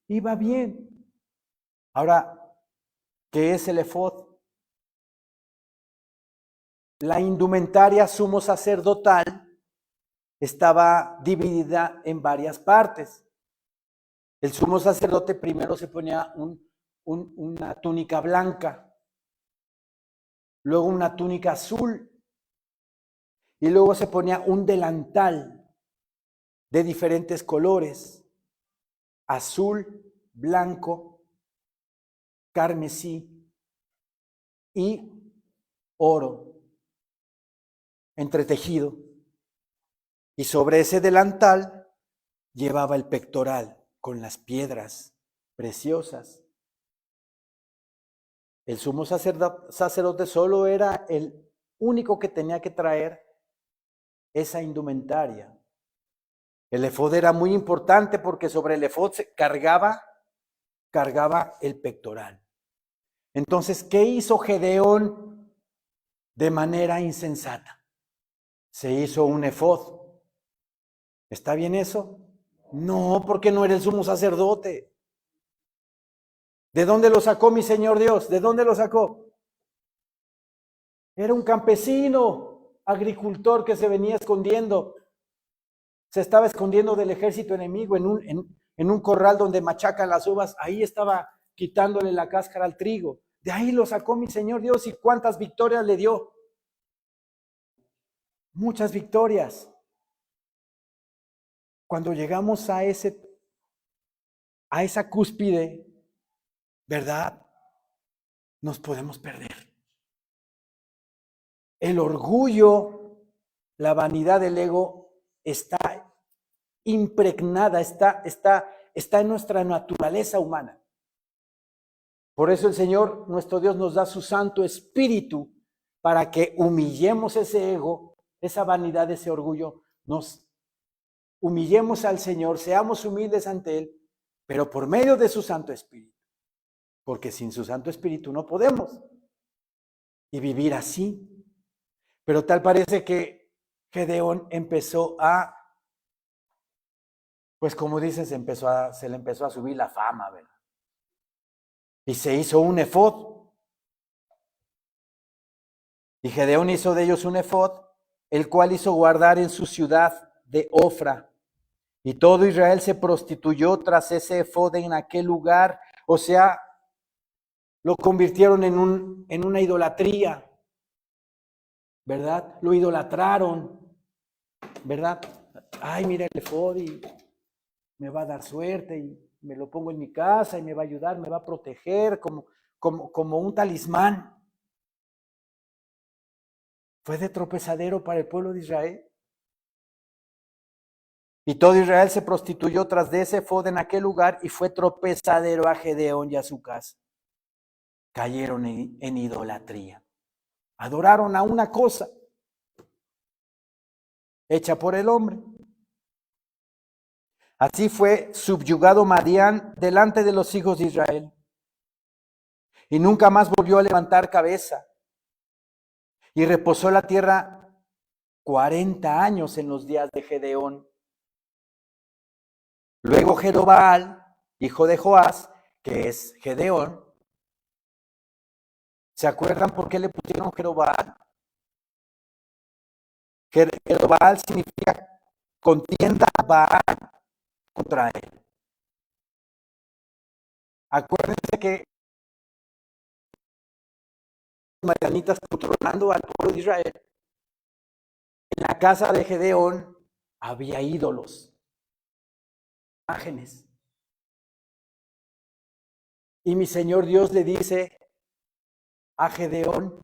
iba bien. Ahora, ¿Qué es el efod? La indumentaria sumo sacerdotal estaba dividida en varias partes. El sumo sacerdote primero se ponía una túnica blanca, luego una túnica azul, y luego se ponía un delantal de diferentes colores: azul, blanco, carmesí y oro entretejido. Y sobre ese delantal llevaba el pectoral con las piedras preciosas. El sumo sacerdote solo era el único que tenía que traer esa indumentaria. El efod era muy importante porque sobre el efod se cargaba el pectoral. Entonces, ¿qué hizo Gedeón de manera insensata? Se hizo un efod. ¿Está bien eso? No, porque no era el sumo sacerdote. ¿De dónde lo sacó mi Señor Dios? ¿De dónde lo sacó? Era un campesino, agricultor que se venía escondiendo. Se estaba escondiendo del ejército enemigo en un corral donde machacan las uvas. Ahí estaba quitándole la cáscara al trigo. De ahí lo sacó mi Señor Dios. ¿Y cuántas victorias le dio? Muchas victorias. Cuando llegamos a esa cúspide, ¿verdad? Nos podemos perder. El orgullo, la vanidad del ego está impregnada, está en nuestra naturaleza humana. Por eso el Señor, nuestro Dios, nos da su Santo Espíritu para que humillemos ese ego, esa vanidad, ese orgullo, nos humillemos al Señor, seamos humildes ante Él, pero por medio de su Santo Espíritu. Porque sin su Santo Espíritu no podemos. Y vivir así. Pero tal parece que Gedeón empezó pues como dices, se le empezó a subir la fama, ¿verdad? Y se hizo un efod. Y Gedeón hizo de ellos un efod, el cual hizo guardar en su ciudad de Ofra. Y todo Israel se prostituyó tras ese efod en aquel lugar. O sea, lo convirtieron en una idolatría, ¿verdad? Lo idolatraron, ¿verdad? Ay, mira el efod y me va a dar suerte y me lo pongo en mi casa y me va a ayudar, me va a proteger como un talismán. Fue de tropezadero para el pueblo de Israel. Y todo Israel se prostituyó tras de ese efod en aquel lugar y fue tropezadero a Gedeón y a su casa. Cayeron en idolatría. Adoraron a una cosa hecha por el hombre. Así fue subyugado Madián delante de los hijos de Israel. Y nunca más volvió a levantar cabeza. Y reposó la tierra 40 años en los días de Gedeón. Luego Jerobbaal, hijo de Joás, que es Gedeón. ¿Se acuerdan por qué le pusieron Jerobbaal? Jerobbaal significa contienda Baal contra él. Acuérdense que los madianitas controlando al pueblo de Israel. En la casa de Gedeón había ídolos, imágenes. Y mi Señor Dios le dice a Gedeón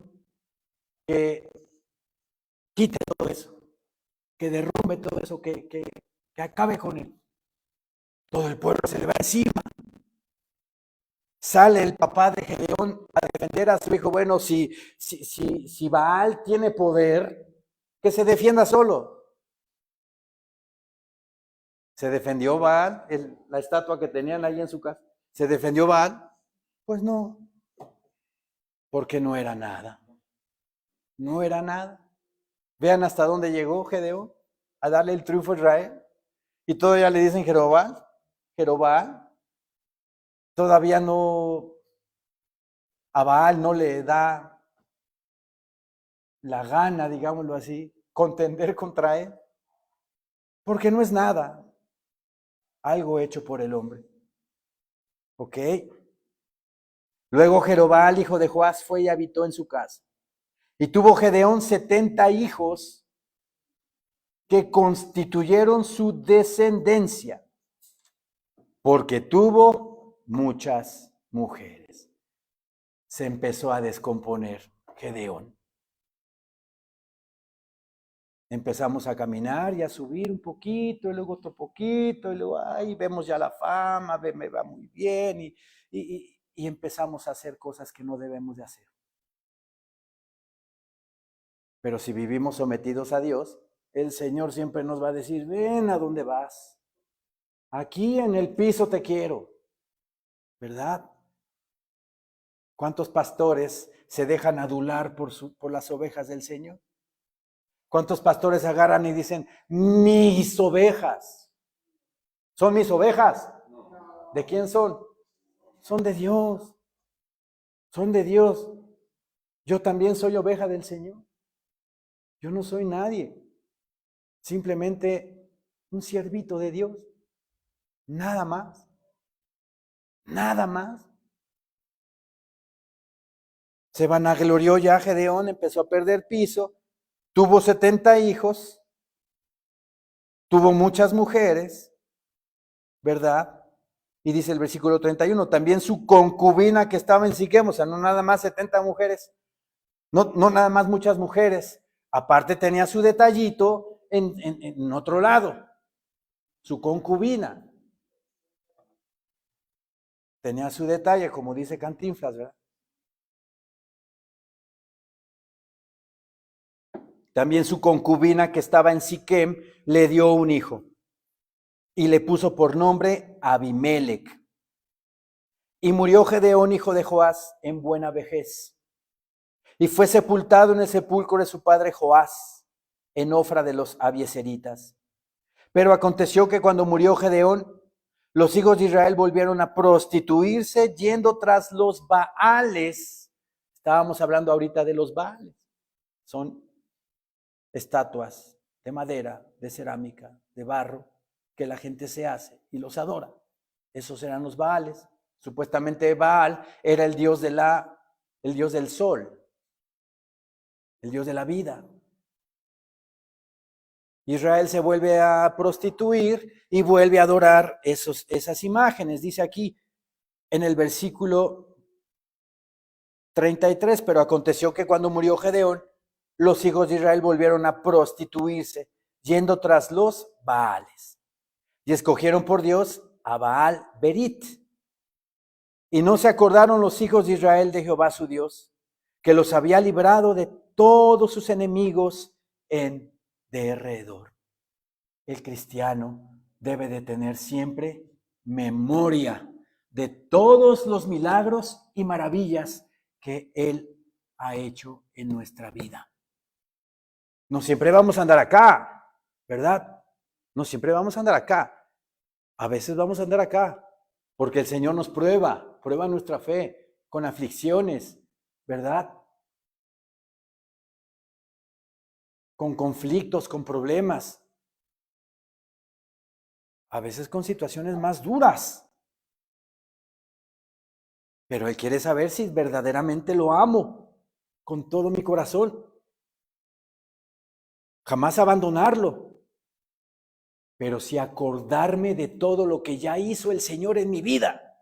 que quite todo eso, que derrumbe todo eso, que acabe con él. Todo el pueblo se le va encima. Sale el papá de Gedeón a defender a su hijo. Bueno, si Baal tiene poder, que se defienda solo. ¿Se defendió Baal, la estatua que tenían ahí en su casa? ¿Se defendió Baal? Pues no, porque no era nada. No era nada. Vean hasta dónde llegó Gedeón a darle el triunfo a Israel. Y todavía le dicen Jerobbaal. Todavía no A Baal no le da la gana, digámoslo así, contender contra él, porque no es nada, algo hecho por el hombre. ¿Ok? Luego Jerobal, hijo de Joás, fue y habitó en su casa. Y tuvo Gedeón 70 hijos que constituyeron su descendencia, porque tuvo muchas mujeres. Se empezó a descomponer Gedeón. Empezamos a caminar y a subir un poquito, y luego otro poquito, y luego ahí vemos ya la fama, me va muy bien, y empezamos a hacer cosas que no debemos de hacer. Pero si vivimos sometidos a Dios, el Señor siempre nos va a decir, ven a dónde vas. Aquí en el piso te quiero, ¿verdad? ¿Cuántos pastores se dejan adular por las ovejas del Señor? ¿Cuántos pastores agarran y dicen, mis ovejas? ¿Son mis ovejas? ¿De quién son? Son de Dios. Son de Dios. Yo también soy oveja del Señor. Yo no soy nadie. Simplemente un siervito de Dios. Nada más. Nada más. Se vanaglorió ya Gedeón, empezó a perder piso, tuvo 70 hijos, tuvo muchas mujeres, ¿verdad? Y dice el versículo 31, también su concubina que estaba en Siquem, o sea, no nada más 70 mujeres, no nada más muchas mujeres, aparte tenía su detallito en otro lado, su concubina. Tenía su detalle, como dice Cantinflas, ¿verdad? También su concubina que estaba en Siquem le dio un hijo y le puso por nombre Abimelech. Y murió Gedeón, hijo de Joás, en buena vejez. Y fue sepultado en el sepulcro de su padre Joás, en Ofra de los Abieseritas. Pero aconteció que cuando murió Gedeón, los hijos de Israel volvieron a prostituirse yendo tras los Baales. Estábamos hablando ahorita de los Baales. Son estatuas de madera, de cerámica, de barro, que la gente se hace y los adora. Esos eran los Baales. Supuestamente Baal era el dios el dios del sol, el dios de la vida. Israel se vuelve a prostituir y vuelve a adorar esas imágenes. Dice aquí en el versículo 33, pero aconteció que cuando murió Gedeón, los hijos de Israel volvieron a prostituirse, yendo tras los Baales. Y escogieron por Dios a Baal Berit. Y no se acordaron los hijos de Israel de Jehová su Dios, que los había librado de todos sus enemigos en derredor. El cristiano debe de tener siempre memoria de todos los milagros y maravillas que Él ha hecho en nuestra vida. No siempre vamos a andar acá, ¿verdad? No siempre vamos a andar acá. A veces vamos a andar acá, porque el Señor nos prueba nuestra fe con aflicciones, ¿verdad? Con conflictos, con problemas. A veces con situaciones más duras. Pero Él quiere saber si verdaderamente lo amo con todo mi corazón. Jamás abandonarlo, pero sí acordarme de todo lo que ya hizo el Señor en mi vida.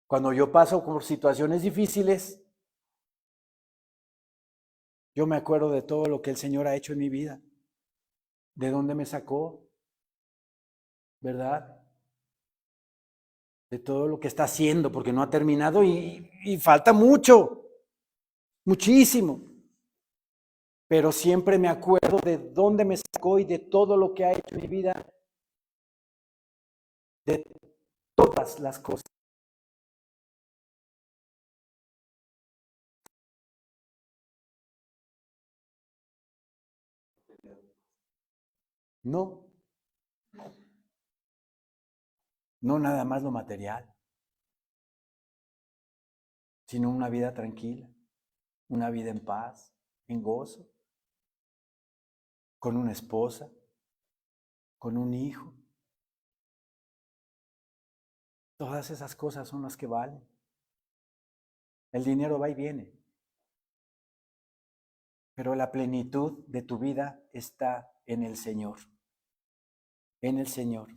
Cuando yo paso por situaciones difíciles, yo me acuerdo de todo lo que el Señor ha hecho en mi vida, de dónde me sacó, ¿verdad? De todo lo que está haciendo, porque no ha terminado y falta mucho, muchísimo. Pero siempre me acuerdo de dónde me sacó y de todo lo que ha hecho en mi vida, de todas las cosas. No, No nada más lo material, sino una vida tranquila, una vida en paz, en gozo, con una esposa, con un hijo. Todas esas cosas son las que valen. El dinero va y viene, pero la plenitud de tu vida está en el Señor, en el Señor.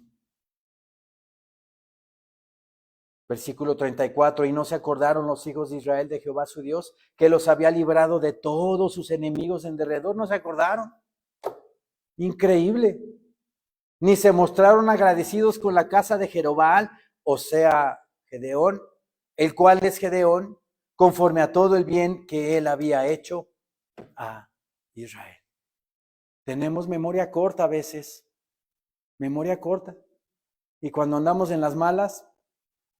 Versículo 34, y no se acordaron los hijos de Israel de Jehová su Dios, que los había librado de todos sus enemigos en derredor. No se acordaron. Increíble. Ni se mostraron agradecidos con la casa de Jerobal, o sea, Gedeón, el cual es Gedeón, conforme a todo el bien que él había hecho a Israel. Tenemos memoria corta a veces, memoria corta. Y cuando andamos en las malas,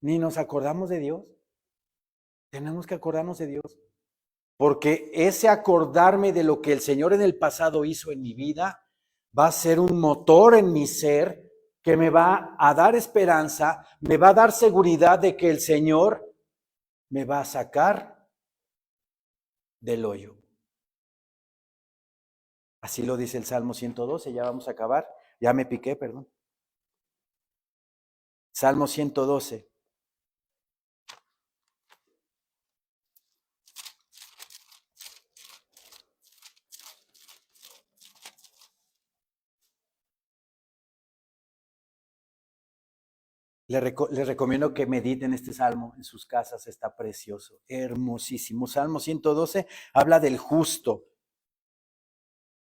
ni nos acordamos de Dios. Tenemos que acordarnos de Dios. Porque ese acordarme de lo que el Señor en el pasado hizo en mi vida va a ser un motor en mi ser que me va a dar esperanza, me va a dar seguridad de que el Señor me va a sacar del hoyo. Así lo dice el Salmo 112, ya vamos a acabar. Ya me piqué, perdón. Salmo 112. Les recomiendo que mediten este salmo en sus casas, está precioso, hermosísimo. Salmo 112 habla del justo.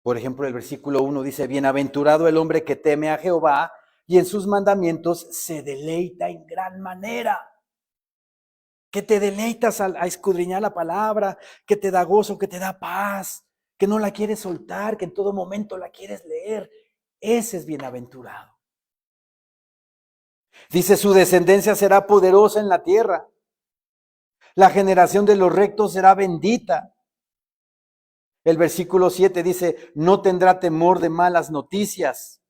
Por ejemplo, el versículo 1 dice, bienaventurado el hombre que teme a Jehová y en sus mandamientos se deleita en gran manera. Que te deleitas a escudriñar la palabra, que te da gozo, que te da paz, que no la quieres soltar, que en todo momento la quieres leer. Ese es bienaventurado. Dice, su descendencia será poderosa en la tierra. La generación de los rectos será bendita. El versículo 7 dice, no tendrá temor de malas noticias.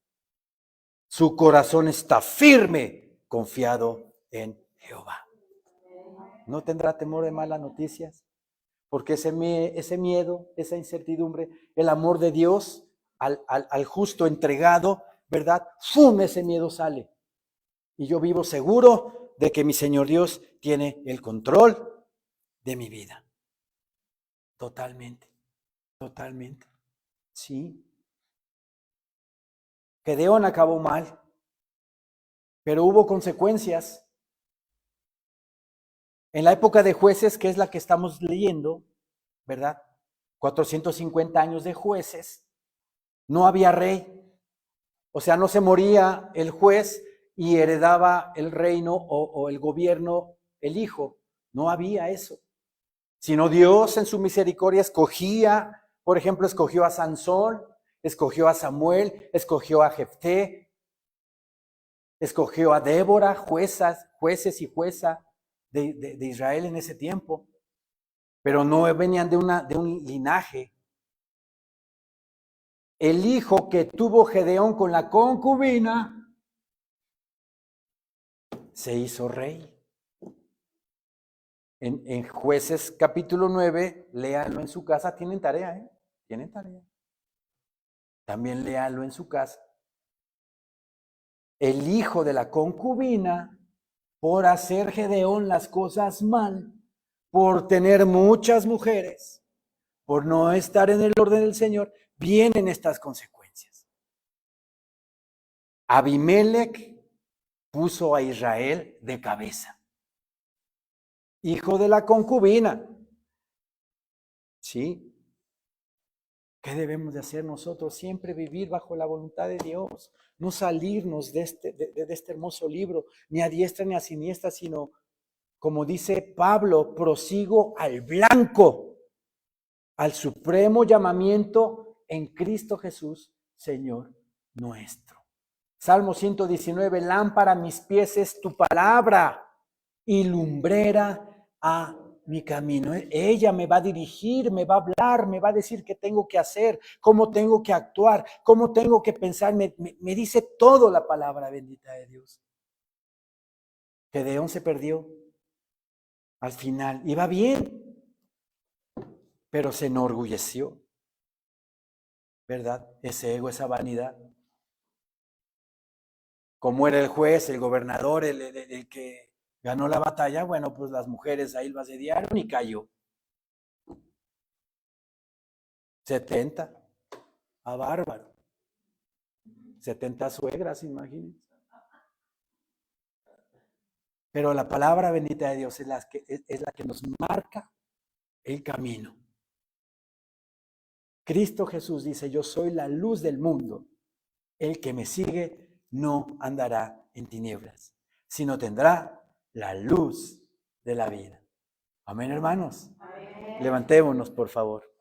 Su corazón está firme, confiado en Jehová. No tendrá temor de malas noticias, porque ese miedo, esa incertidumbre, el amor de Dios al justo entregado, ¿verdad? ¡Fum! Ese miedo sale. Y yo vivo seguro de que mi Señor Dios tiene el control de mi vida. Totalmente, totalmente. Sí. Gedeón acabó mal, pero hubo consecuencias. En la época de jueces, que es la que estamos leyendo, ¿verdad? 450 años de jueces, no había rey. O sea, no se moría el juez y heredaba el reino o el gobierno el hijo. No había eso. Sino Dios en su misericordia escogía, por ejemplo, escogió a Sansón, escogió a Samuel, escogió a Jefté, escogió a Débora, jueces y jueza de Israel en ese tiempo. Pero no venían de un linaje. El hijo que tuvo Gedeón con la concubina se hizo rey. En Jueces capítulo 9, léanlo en su casa, tienen tarea, ¿eh? Tienen tarea. También léanlo en su casa. El hijo de la concubina, por hacer Gedeón las cosas mal, por tener muchas mujeres, por no estar en el orden del Señor, vienen estas consecuencias. Abimelech puso a Israel de cabeza. Hijo de la concubina. ¿Sí? ¿Qué debemos de hacer nosotros? Siempre vivir bajo la voluntad de Dios. No salirnos de este hermoso libro, ni a diestra ni a siniestra, sino, como dice Pablo, prosigo al blanco, al supremo llamamiento en Cristo Jesús, Señor nuestro. Salmo 119, lámpara a mis pies es tu palabra y lumbrera a mi camino. Ella me va a dirigir, me va a hablar, me va a decir qué tengo que hacer, cómo tengo que actuar, cómo tengo que pensar. Me dice todo la palabra bendita de Dios. Gedeón se perdió. Al final iba bien, pero se enorgulleció, ¿verdad? Ese ego, esa vanidad. Como era el juez, el gobernador, el que ganó la batalla, bueno, pues las mujeres ahí lo asediaron y cayó. 70, a bárbaro. 70 suegras, imagínense. Pero la palabra bendita de Dios es la que nos marca el camino. Cristo Jesús dice, yo soy la luz del mundo. El que me sigue no andará en tinieblas, sino tendrá la luz de la vida. Amén, hermanos. Amén. Levantémonos, por favor.